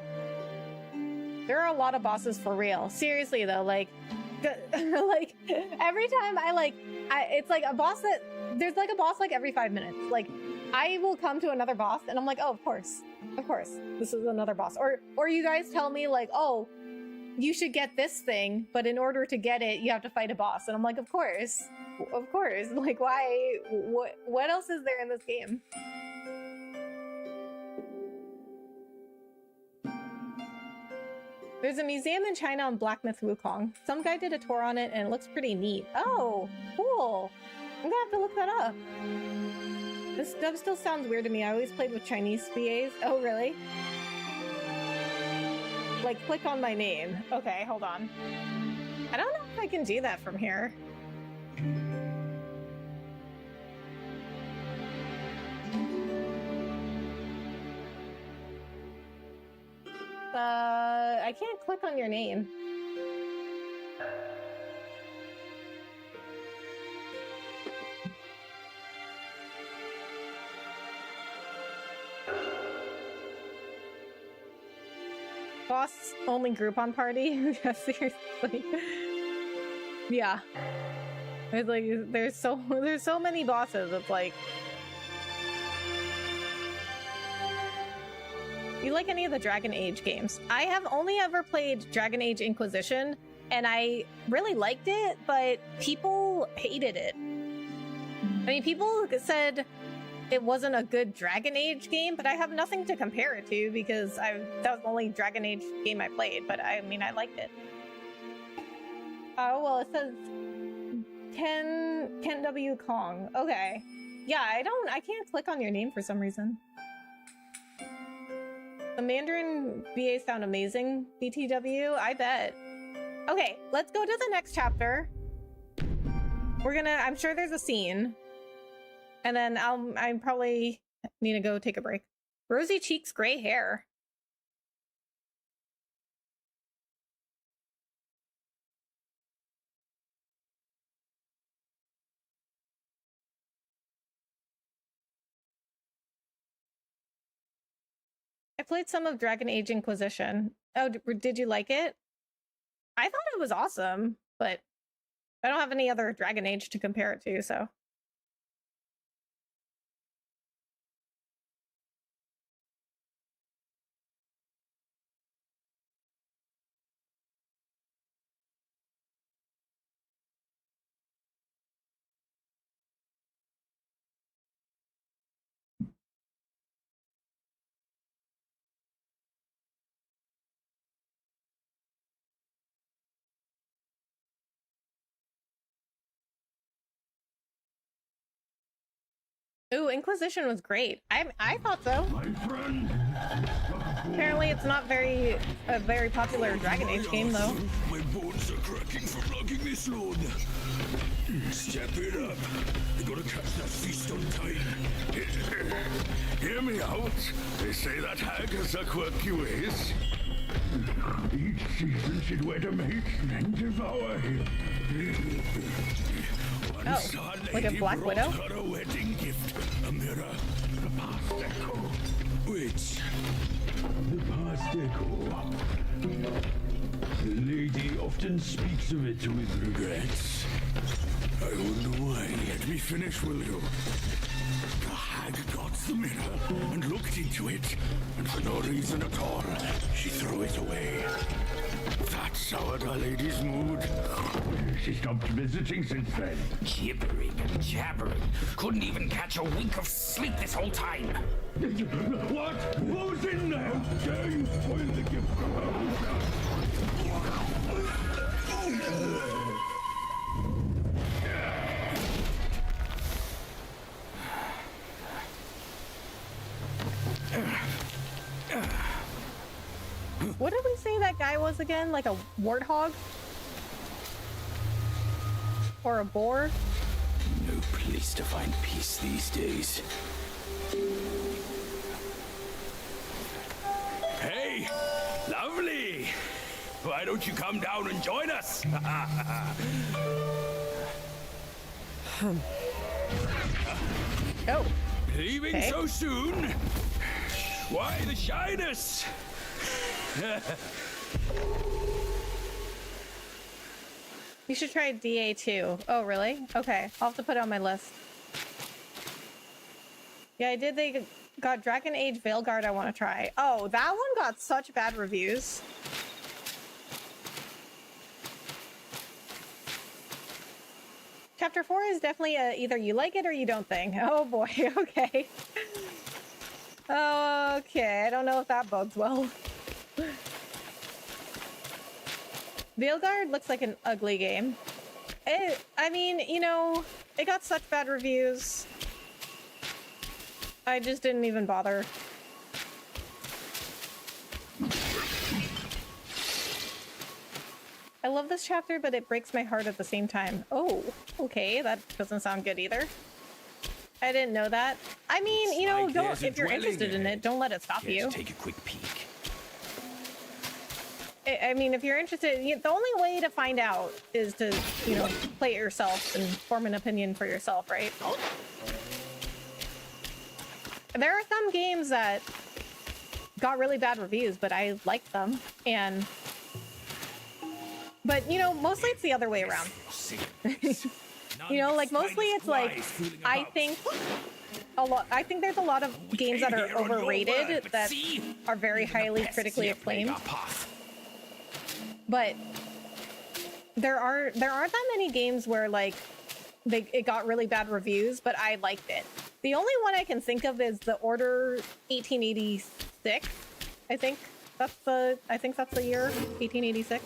There are a lot of bosses for real. Seriously though, like like every time it's like a boss that there's like a boss like every 5 minutes. Like I will come to another boss and I'm like, oh, of course, this is another boss. Or you guys tell me like, oh, you should get this thing, but in order to get it, you have to fight a boss. And I'm like, of course. Like, why? What else is there in this game? There's a museum in China on Black Myth Wukong. Some guy did a tour on it and it looks pretty neat. Oh, cool. I'm gonna have to look that up. This stuff still sounds weird to me. I always played with Chinese VAs. Oh, really? Like, click on my name. Okay, hold on. I don't know if I can do that from here. I can't click on your name. Boss only Groupon party? Yeah, seriously. Yeah. It's like there's so many bosses. It's like, you like any of the Dragon Age games? I have only ever played Dragon Age Inquisition, and I really liked it, but people hated it. I mean, people said it wasn't a good Dragon Age game, but I have nothing to compare it to because that was the only Dragon Age game I played, but I mean, I liked it. Oh, well, it says Ken W. Kong. Okay. Yeah, I can't click on your name for some reason. The Mandarin VA sound amazing, BTW. I bet. Okay, let's go to the next chapter. I'm sure there's a scene. And then I probably need to go take a break. Rosy cheeks, gray hair. I played some of Dragon Age Inquisition. Oh, did you like it? I thought it was awesome, but I don't have any other Dragon Age to compare it to, so. Ooh, Inquisition was great. I thought so. Apparently, it's not a very popular Dragon Age game, though. My bones are cracking from lugging this load. Step it up. I gotta catch that feast on time. Hear me out. They say that hag has a quirky ways. Each season she'd wed a mate and devour him. Oh, like a Black Widow? Her a wedding gift, a mirror, the past echo. Which? The past echo. The lady often speaks of it with regrets. I wonder why. Let me finish, will you? The hag got the mirror and looked into it, and for no reason at all, she threw it away. That soured our lady's mood. She stopped visiting since then. Gibbering and jabbering. Couldn't even catch a wink of sleep this whole time. What? Who's in there? How dare you spoil the gift from her? What did we say that guy was again? Like a warthog? Or a boar? No place to find peace these days. Hey! Lovely! Why don't you come down and join us? Oh. Leaving Okay. so soon? Why the shyness? You should try DA2. Oh, really? Okay, I'll have to put it on my list. Yeah, I did. They got Dragon Age Veilguard I want to try. Oh, that one got such bad reviews. Chapter 4 is definitely either you like it or you don't think. Oh boy, okay. Okay, I don't know if that bodes well. Veilguard looks like an ugly game. I mean, you know, it got such bad reviews. I just didn't even bother. I love this chapter, but it breaks my heart at the same time. Oh, okay, that doesn't sound good either. I didn't know that. I mean, you know, don't, if you're interested in it, don't let it stop you. Take a quick peek. I mean, if you're interested, the only way to find out is to, you know, play it yourself and form an opinion for yourself, right? There are some games that got really bad reviews, but I liked them. But, you know, mostly it's the other way around. You know, like, mostly it's like, I think there's a lot of games that are overrated that are very highly critically acclaimed. But there aren't that many games where, like, it got really bad reviews, but I liked it. The only one I can think of is the Order 1886. I think that's the year, 1886.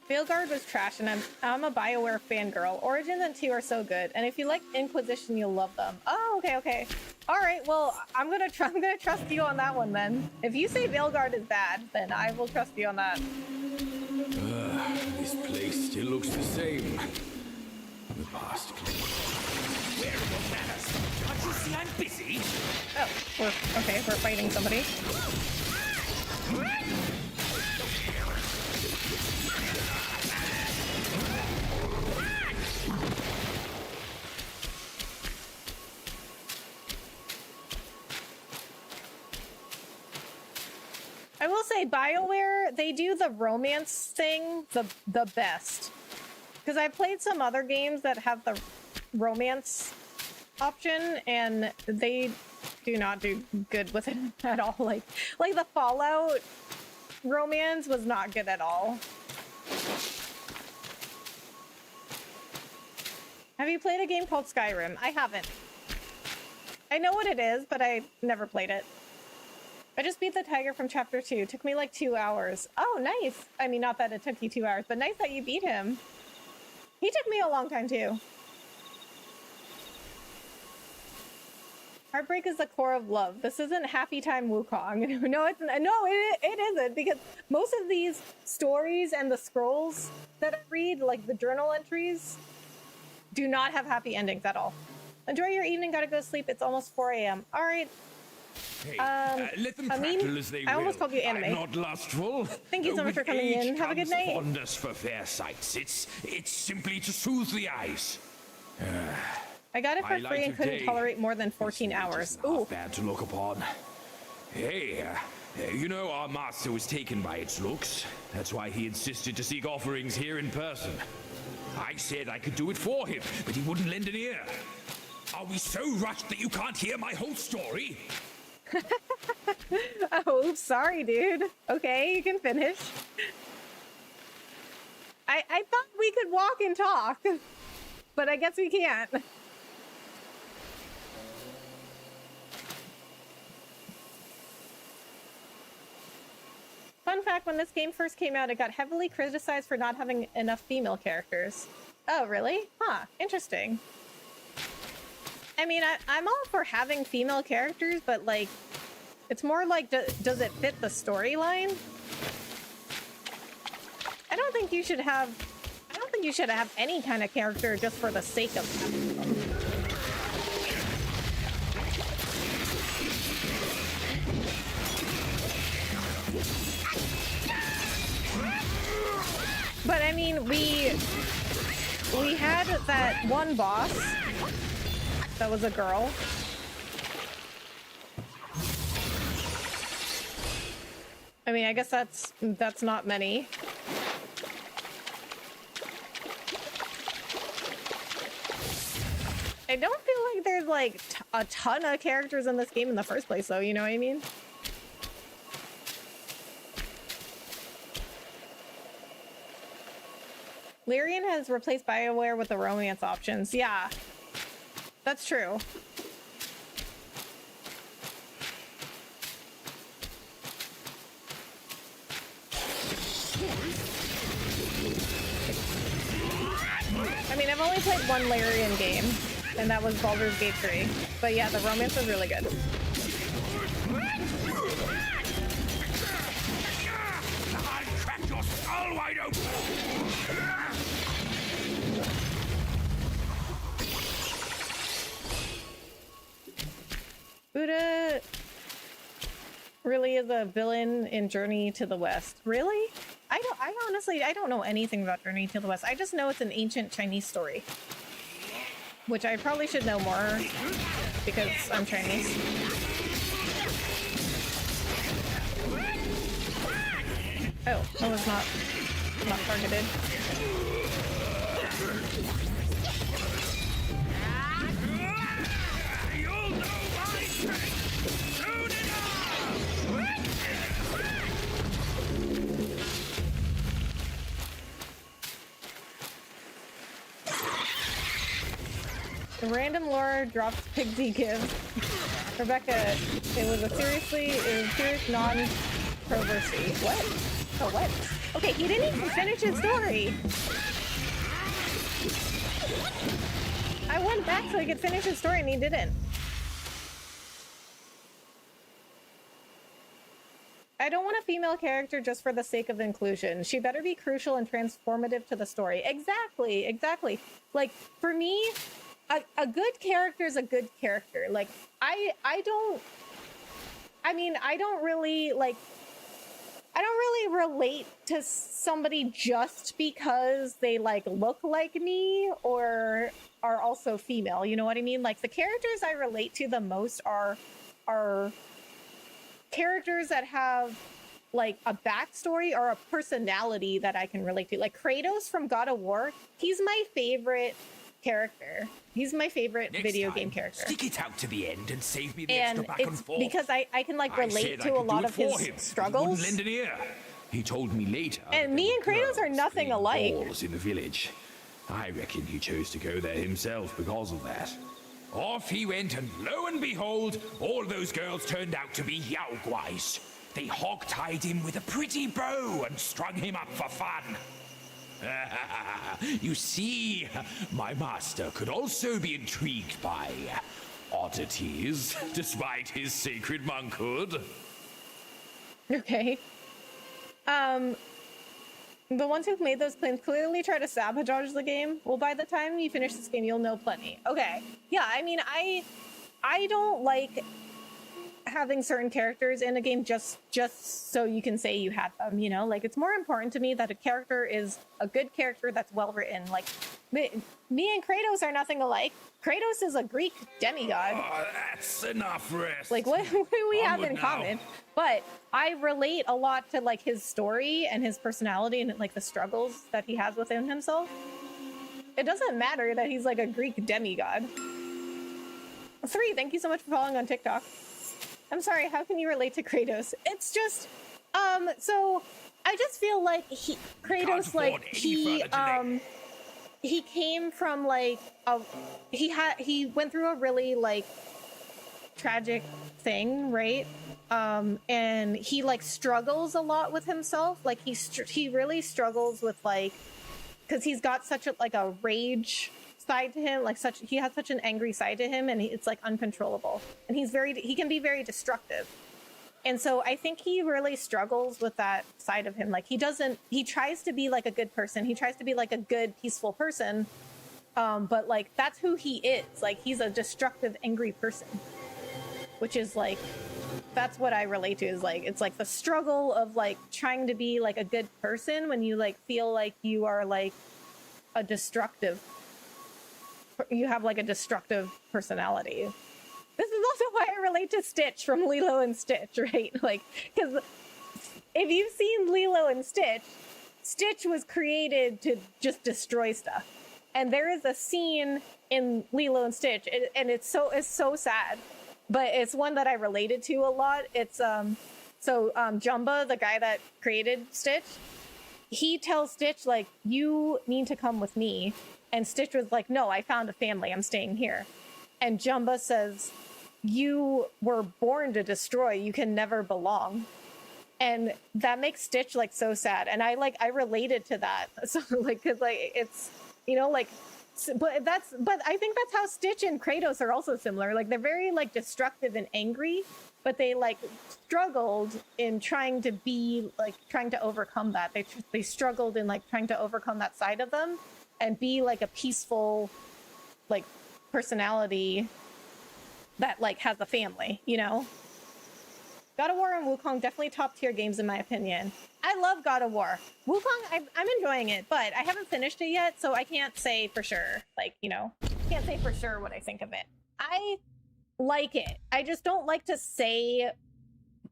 Veilguard was trash, and I'm a BioWare fangirl. Origins and 2 are so good, and if you like Inquisition, you'll love them. Oh, okay. All right, well, I'm gonna trust you on that one then. If you say Veilguard is bad, then I will trust you on that. This place still looks the same. The past. Where are your manners? Can't you see I'm busy? Oh, we're fighting somebody. I will say BioWare, they do the romance thing the best. Because I played some other games that have the romance option and they do not do good with it at all. Like the Fallout romance was not good at all. Have you played a game called Skyrim? I haven't. I know what it is, but I never played it. I just beat the tiger from chapter 2. Took me like 2 hours. Oh, nice. I mean, not that it took you 2 hours, but nice that you beat him. He took me a long time too. Heartbreak is the core of love. This isn't Happy Time Wukong. No, it isn't, because most of these stories and the scrolls that I read, like the journal entries, do not have happy endings at all. Enjoy your evening. Gotta go to sleep. It's almost 4 a.m. All right. Hey, let them Amin, prattle as they I will. almost called you Anime. I'm not lustful. Thank you so much for coming With age in. Have a good comes night. Fondness for fair sights. It's simply to soothe the eyes. I got it for My free light and of couldn't day. tolerate more than 14 hours. Not Ooh. bad to look upon. Hey, you know our master was taken by its looks. That's why he insisted to seek offerings here in person. I said I could do it for him, but he wouldn't lend an ear. Are we so rushed that you can't hear my whole story? Oh, sorry, dude. Okay, you can finish. I thought we could walk and talk, but I guess we can't. Fun fact, when this game first came out, it got heavily criticized for not having enough female characters. Oh, really? Huh, interesting. I mean, I'm all for having female characters, but like, it's more like, does it fit the storyline? I don't think you should have any kind of character just for the sake of having them. But I mean, we had that one boss that was a girl. I mean, I guess that's not many. I don't feel like there's like a ton of characters in this game in the first place, though, you know what I mean? Lyrian has replaced BioWare with the romance options. Yeah, that's true. I mean, I've only played one Lyrian game, and that was Baldur's Gate 3. But yeah, the romance is really good. I'll crack your skull wide open! Buddha really is a villain in Journey to the West. Really? I honestly don't know anything about Journey to the West. I just know it's an ancient Chinese story. Which I probably should know more because I'm Chinese. Oh, that was not targeted. You'll know my strength soon enough! The random lore drops Pigsy gift. Rebecca, it was a serious non-controversy. What? Oh, what? Okay, he didn't even finish his story. I went back so he could finish his story and he didn't. I don't want a female character just for the sake of inclusion. She better be crucial and transformative to the story. Exactly, exactly. Like, for me, a good character is a good character. Like, I don't really, like, I don't really relate to somebody just because they, like, look like me or are also female. You know what I mean? Like, the characters I relate to the most are characters that have, like, a backstory or a personality that I can relate to. Like, Kratos from God of War, he's my favorite character. He's my favorite video game character. Stick it out to the end and save me the extra back and forth. Because I can, like, relate to a lot of his struggles. He wouldn't lend an ear. He told me later. And me and Kratos are nothing alike. Balls in the village. I reckon he chose to go there himself because of that. Off he went, and lo and behold, all those girls turned out to be Yaoguais. They hog-tied him with a pretty bow and strung him up for fun. You see, my master could also be intrigued by oddities, despite his sacred monkhood. Okay. The ones who've made those claims clearly try to sabotage the game. Well, by the time you finish this game, you'll know plenty. Okay. Yeah, I mean, I don't like having certain characters in a game just so you can say you had them, you know? Like, it's more important to me that a character is a good character that's well written. Like, me and Kratos are nothing alike. Kratos is a Greek demigod. Oh, that's enough rest. Like, what do we have in now. common? But I relate a lot to, like, his story and his personality and, like, the struggles that he has within himself. It doesn't matter that he's, like, a Greek demigod. 3, thank you so much for following on TikTok. I'm sorry, how can you relate to Kratos? It's just, so I just feel like Kratos, like, he came from, like, he went through a really, like, tragic thing, right? And he, like, struggles a lot with himself. Like, he really struggles with, like, because he's got such a, like, a rage side to him, like, he has such an angry side to him, and it's, like, uncontrollable, and he can be very destructive. And so I think he really struggles with that side of him. Like, he tries to be, like, a good person, he tries to be, like, a good peaceful person, but, like, that's who he is. Like, he's a destructive, angry person, which is, like, that's what I relate to, is, like, it's, like, the struggle of, like, trying to be, like, a good person when you, like, feel like you are, like, you have, like, a destructive personality. This is also why I relate to Stitch from Lilo and Stitch, right? Like, because if you've seen Lilo and Stitch, Stitch was created to just destroy stuff. And there is a scene in Lilo and Stitch, and it's so sad, but it's one that I related to a lot. It's Jumba, the guy that created Stitch, he tells Stitch, like, you need to come with me. And Stitch was like, no, I found a family, I'm staying here. And Jumba says, you were born to destroy, you can never belong. And that makes Stitch, like, so sad. And I related to that. So, like, cause, like, it's, you know, like, but I think that's how Stitch and Kratos are also similar. Like, they're very, like, destructive and angry, but they, like, struggled in trying to overcome that. They struggled in, like, trying to overcome that side of them and be, like, a peaceful, like, personality that, like, has a family, you know? God of War and Wukong, definitely top tier games in my opinion. I love God of War. Wukong, I'm enjoying it, but I haven't finished it yet, so I can't say for sure, like, you know, can't say for sure what I think of it. I like it. I just don't like to say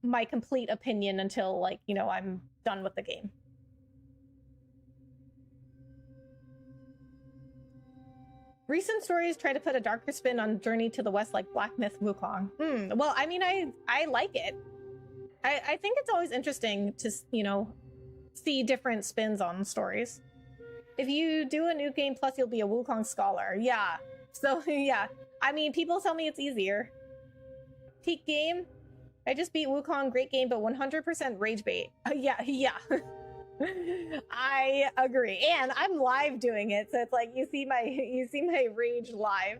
my complete opinion until, like, you know, I'm done with the game. Recent stories try to put a darker spin on Journey to the West, like Black Myth Wukong. Well, I mean, I like it. I think it's always interesting to, you know, see different spins on stories. If you do a new game plus, you'll be a Wukong scholar. Yeah. So, yeah. I mean, people tell me it's easier. Peak game. I just beat Wukong. Great game, but 100% rage bait. Yeah. I agree, and I'm live doing it, so it's like you see my rage live.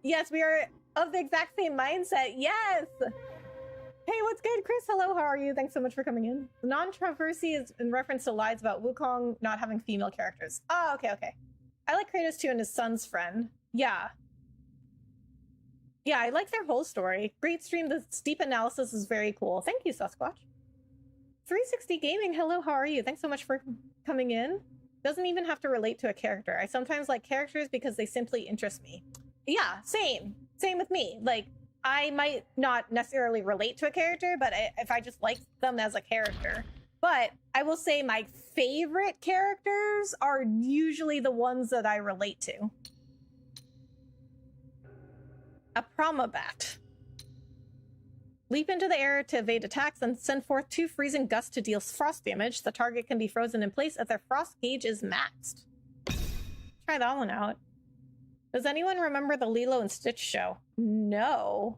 Yes, we are of the exact same mindset. Yes. Hey, what's good, Chris? Hello, how are you? Thanks so much for coming in. Non-controversy is in reference to lies about Wukong not having female characters. Oh, okay, okay. I like Kratos too and his son's friend. Yeah. Yeah, I like their whole story. Great stream. The steep analysis is very cool. Thank you, Sasquatch. 360 Gaming, hello, how are you? Thanks so much for coming in. Doesn't even have to relate to a character. I sometimes like characters because they simply interest me. Yeah, same. Same with me. Like, I might not necessarily relate to a character, but if I just like them as a character. But I will say my favorite characters are usually the ones that I relate to. A Promobat. Leap into the air to evade attacks and send forth 2 freezing gusts to deal frost damage. The target can be frozen in place if their frost gauge is maxed. Try that one out. Does anyone remember the Lilo and Stitch show? No.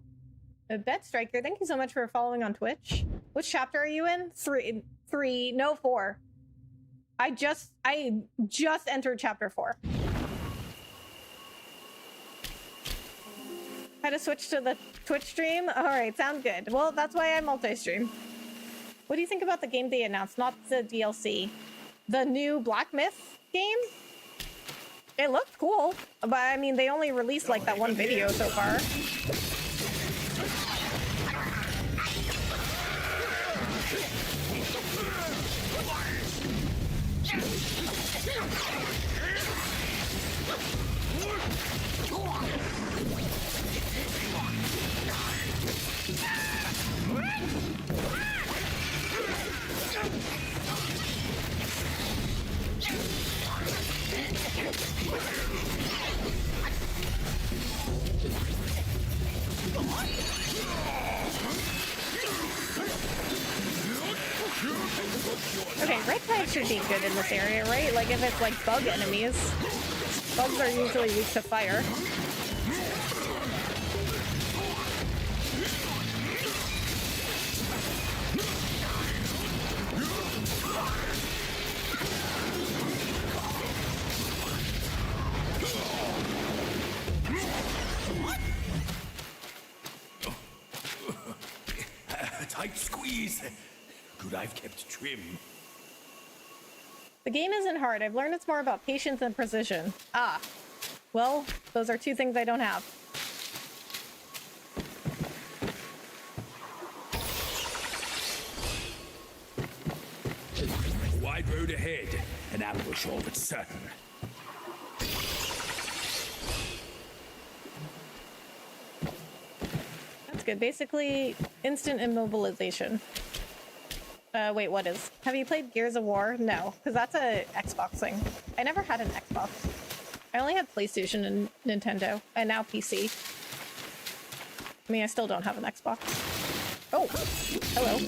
Bet Striker, thank you so much for following on Twitch. Which chapter are you in? 3, no 4. I just entered chapter 4. Had to switch to the Twitch stream? Alright, sounds good. Well, that's why I multi-stream. What do you think about the game they announced? Not the DLC. The new Black Myth game? It looked cool, but I mean, they only released like that one video so far. Okay, red tide should be good in this area, right? Like if it's like bug enemies. Bugs are usually weak to fire. Tight squeeze. Good I've kept trim. The game isn't hard. I've learned it's more about patience and precision. Ah. Well, those are 2 things I don't have. Wide road ahead. An ambush all but certain. That's good. Basically, instant immobilization. Wait, what is? Have you played Gears of War? No, because that's a Xbox thing. I never had an Xbox. I only had PlayStation and Nintendo, and now PC. I mean, I still don't have an Xbox. Oh, hello.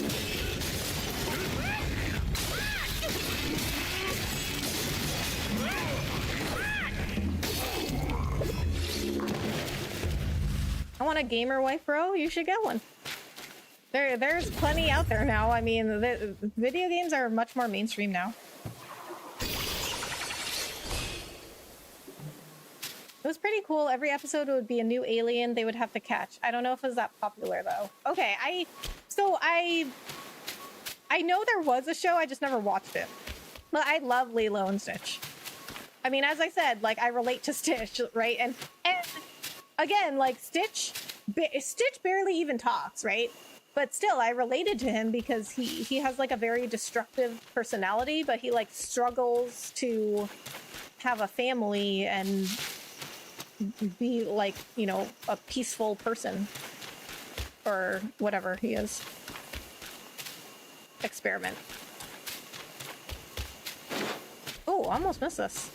I want a gamer wife, bro. You should get one. There's plenty out there now. I mean, the video games are much more mainstream now. It was pretty cool. Every episode would be a new alien they would have to catch. I don't know if it was that popular though. Okay, I know there was a show, I just never watched it. But I love Lilo and Stitch. I mean, as I said, like I relate to Stitch, right? And again, like Stitch barely even talks, right? But still, I related to him because he has like a very destructive personality, but he like struggles to have a family and be like, you know, a peaceful person or whatever he is. Experiment. Oh, almost missed this.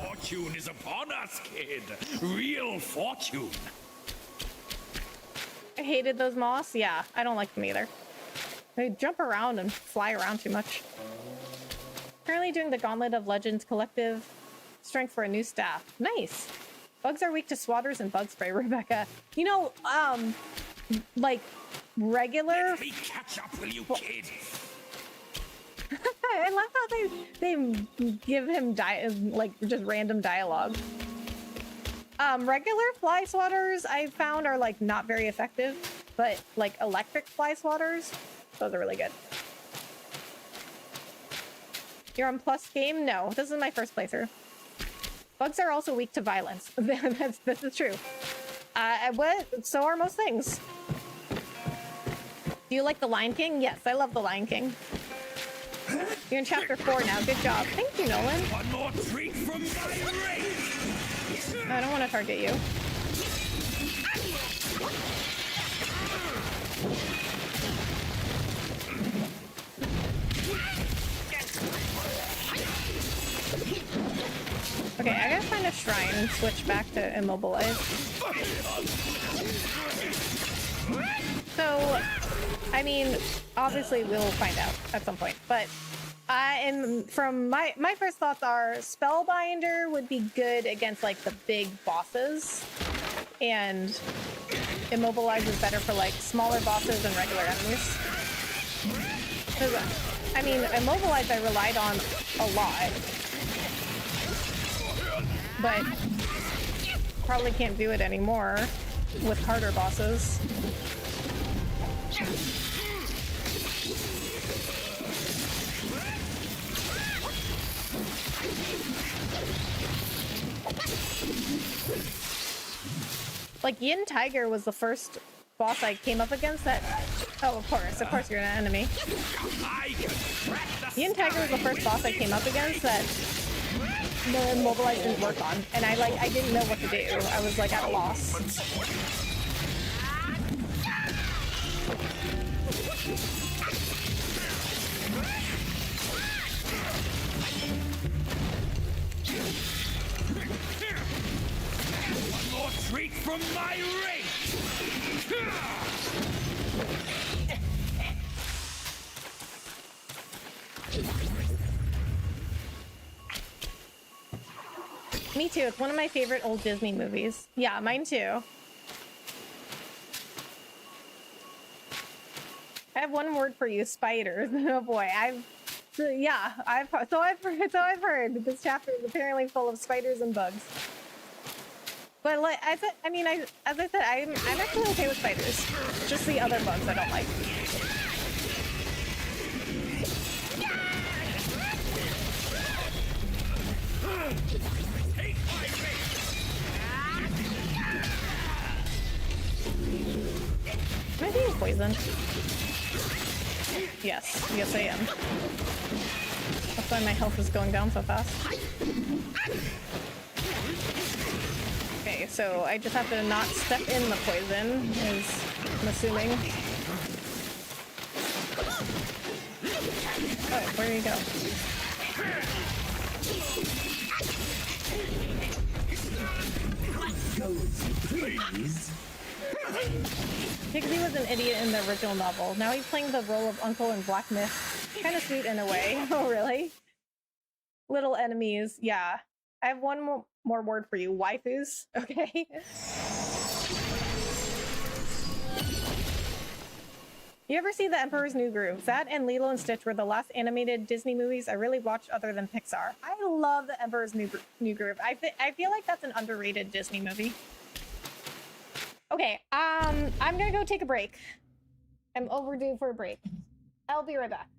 Fortune is upon us, kid. Real fortune. I hated those moss. Yeah, I don't like them either. They jump around and fly around too much. Currently doing the Gauntlet of Legends collective strength for a new staff. Nice. Bugs are weak to swatters and bug spray, Rebecca. You know, like regular. Let me catch up with you, kid. I love how they give him like just random dialogue. Regular fly swatters I found are like not very effective. but like electric fly swatters, those are really good. You're on plus game? No, this is my first playthrough. Bugs are also weak to violence. This is true. So are most things. Do you like The Lion King? Yes, I love The Lion King. You're in chapter 4 now. Good job. Thank you, Nolan. One more treat from my race. I don't want to target you. Okay, I gotta find a shrine and switch back to immobilize. So, I mean, obviously we'll find out at some point, but from my first thoughts are Spellbinder would be good against like the big bosses, and immobilize is better for like smaller bosses and regular enemies. Because, I mean, immobilize I relied on a lot, but probably can't do it anymore with harder bosses. Like, Yin Tiger was the first boss I came up against that... Oh, of course you're an enemy. Yin Tiger was the first boss I came up against that the immobilize didn't work on, and I didn't know what to do. I was like at a loss. One more treat from my race. Me too. It's one of my favorite old Disney movies. Yeah, mine too. I have one word for you: spiders. Oh boy, I've heard. This chapter is apparently full of spiders and bugs. But like as I said, I'm actually okay with spiders. Just the other bugs I don't like. Am I being poisoned? Yes, I am. That's why my health is going down so fast. Okay, so I just have to not step in the poison, I'm assuming. Oh, where do you go? Please. Pigsy was an idiot in the original novel. Now he's playing the role of Uncle in Black Myth. Kind of sweet in a way. Oh, really? Little enemies. Yeah. I have one more word for you. Waifus. Okay. You ever see The Emperor's New Groove? That and Lilo and Stitch were the last animated Disney movies I really watched other than Pixar. I love The Emperor's New Groove. I feel like that's an underrated Disney movie. Okay, I'm gonna go take a break. I'm overdue for a break. I'll be right back.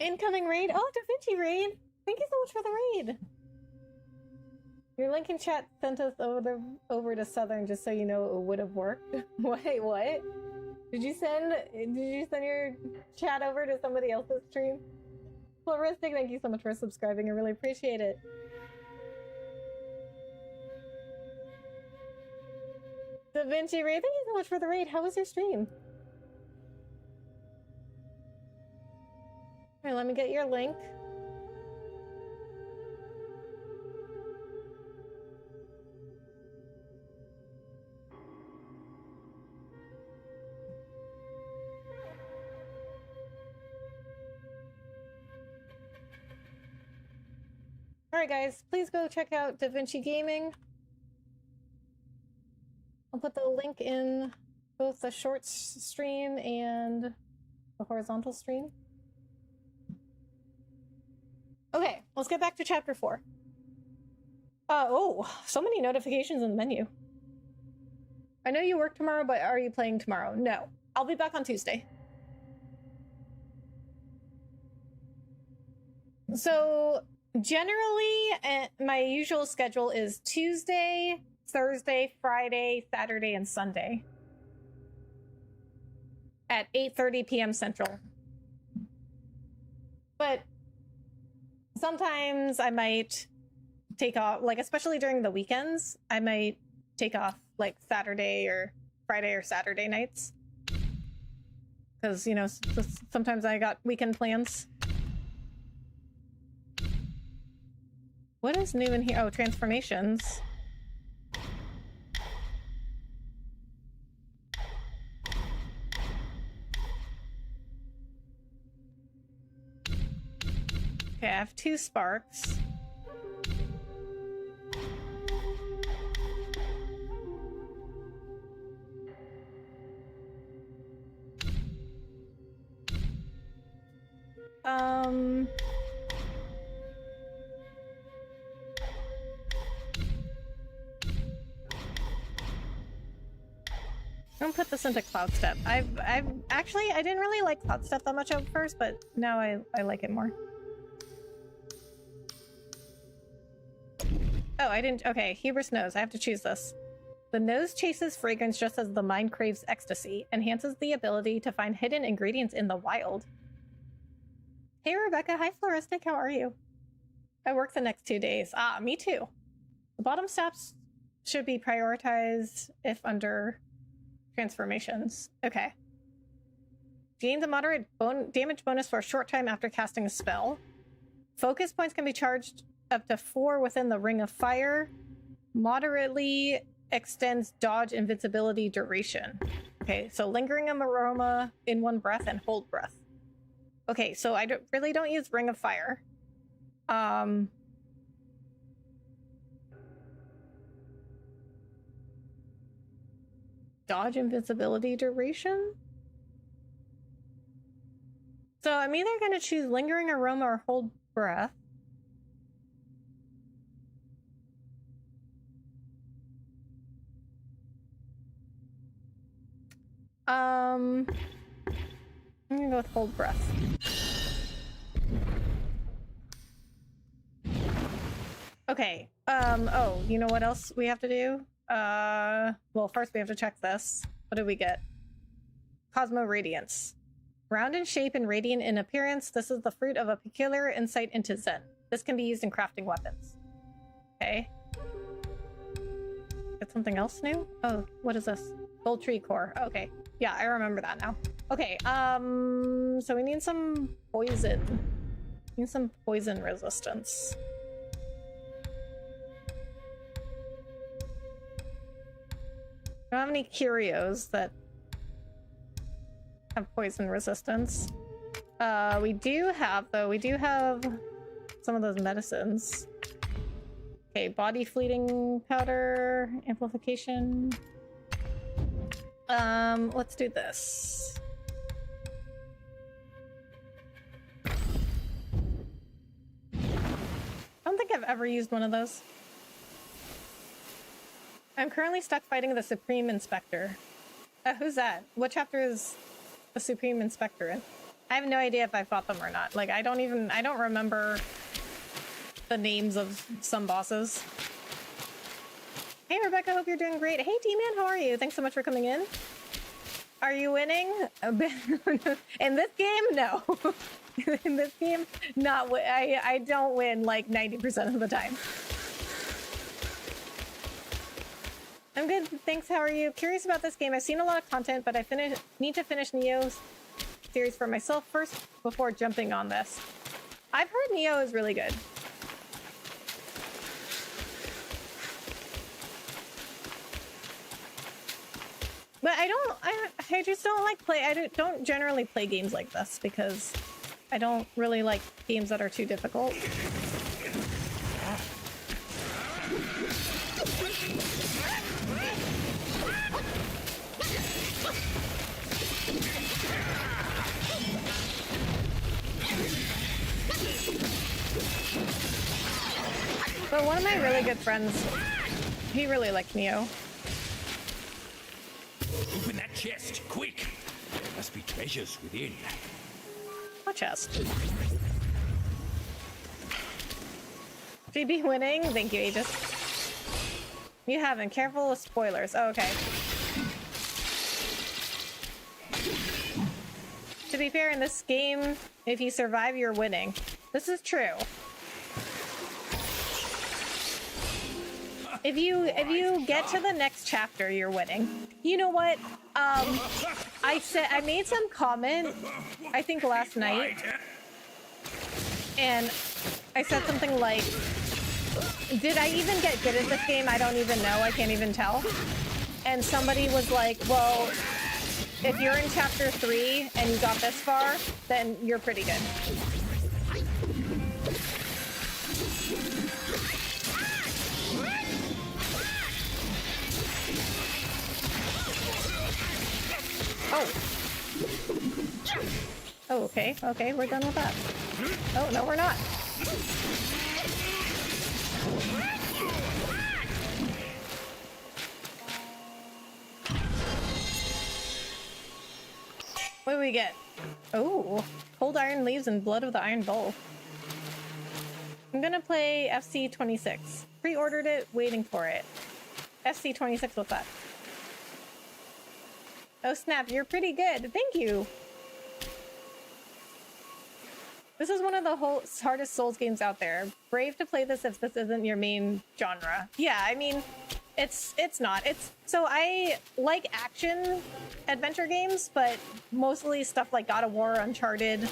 Incoming raid. Oh, Da Vinci raid. Thank you so much for the raid. Your link in chat sent us over to Southern just so you know it would have worked. Wait, what? Did you send your chat over to somebody else's stream? Floristic, thank you so much for subscribing. I really appreciate it. Da Vinci raid, thank you so much for the raid. How was your stream? Alright, let me get your link. Alright guys, please go check out Da Vinci Gaming. I'll put the link in both the short stream and the horizontal stream. Okay, let's get back to chapter 4. Oh, so many notifications in the menu. I know you work tomorrow, but are you playing tomorrow? No, I'll be back on Tuesday. So generally, my usual schedule is Tuesday, Thursday, Friday, Saturday, and Sunday at 8:30 p.m. Central. But sometimes I might take off, like especially during the weekends, I might take off like Saturday or Friday or Saturday nights. Because, you know, sometimes I got weekend plans. What is new in here? Oh, transformations. Okay, I have 2 sparks. I'm gonna put this into Cloud Step. I've actually, I didn't really like Cloud Step that much at first, but now I like it more. Oh, I didn't. Okay, Hubris nose. I have to choose this. The nose chases fragrance just as the mind craves ecstasy, enhances the ability to find hidden ingredients in the wild. Hey, Rebecca. Hi, Floristic. How are you? I work the next 2 days. Ah, me too. The bottom steps should be prioritized if under transformations. Okay. Gains a moderate damage bonus for a short time after casting a spell. Focus points can be charged up to 4 within the ring of fire. Moderately extends dodge invincibility duration. Okay, so lingering aroma in one breath and hold breath. Okay, so I really don't use ring of fire. Dodge invincibility duration? So I'm either going to choose lingering aroma or hold breath. I'm gonna go with hold breath. Okay. Oh, you know what else we have to do? Well, first we have to check this. What did we get? Cosmo Radiance. Round in shape and radiant in appearance, this is the fruit of a peculiar insight into Zen. This can be used in crafting weapons. Okay. Get something else new? Oh, what is this? Gold tree core. Okay. Yeah, I remember that now. Okay, so we need some poison. We need some poison resistance. I don't have any curios that have poison resistance. We do have some of those medicines. Okay, body fleeting powder, amplification. Let's do this. I don't think I've ever used one of those. I'm currently stuck fighting the Supreme Inspector. Who's that? What chapter is the Supreme Inspector in? I have no idea if I fought them or not. Like, I don't remember the names of some bosses. Hey, Rebecca, hope you're doing great. Hey, D-Man, how are you? Thanks so much for coming in. Are you winning? In this game, no. In this game, not. I don't win like 90% of the time. I'm good, thanks. How are you? Curious about this game. I've seen a lot of content, but I need to finish Neo's series for myself first before jumping on this. I've heard Neo is really good. But I just don't like I don't generally play games like this because I don't really like games that are too difficult. But one of my really good friends, he really liked Neo. Open that chest, quick! There must be treasures within. What chest? GB winning? Thank you, Aegis. You haven't. Careful with spoilers. Oh, okay. To be fair, in this game, if you survive, you're winning. This is true. If you get to the next chapter, you're winning. You know what? I made some comment, I think last night, and I said something like, did I even get good at this game? I don't even know. I can't even tell. And somebody was like, well, if you're in chapter 3 and you got this far, then you're pretty good. Oh. Oh, okay. Okay, we're done with that. Oh, no, we're not. What do we get? Oh, cold iron leaves and blood of the iron bull. I'm gonna play FC26. Pre-ordered it, waiting for it. FC26, what's that? Oh snap, you're pretty good. Thank you. This is one of the hardest Souls games out there. Brave to play this if this isn't your main genre. Yeah, I mean, it's not. So I like action adventure games, but mostly stuff like God of War, Uncharted,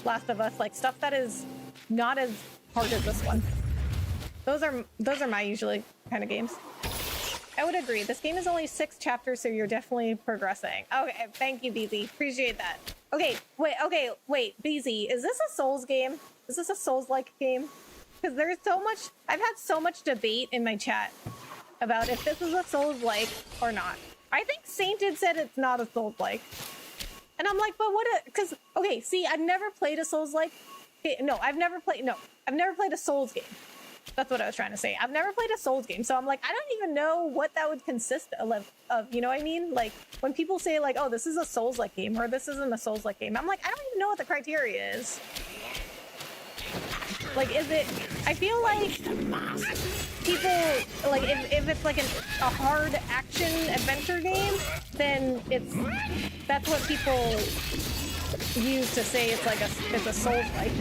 Last of Us, like stuff that is not as hard as this one. Those are my usually kind of games. I would agree. This game is only 6 chapters, so you're definitely progressing. Okay, thank you, BZ. Appreciate that. Okay, wait, BZ, is this a Souls game? Is this a Souls-like game? Because there's so much, I've had so much debate in my chat about if this is a Souls-like or not. I think Sainted said it's not a Souls-like. And I'm like, but what, because, okay, see, I've never played a Souls-like. No, I've never played a Souls game. That's what I was trying to say. I've never played a Souls game, so I'm like, I don't even know what that would consist of, you know what I mean? Like, when people say, like, oh, this is a Souls-like game, or this isn't a Souls-like game, I'm like, I don't even know what the criteria is. Like, is it... I feel like people... Like, if it's, like, a hard action adventure game, then that's what people use to say it's, like, it's a Souls-like.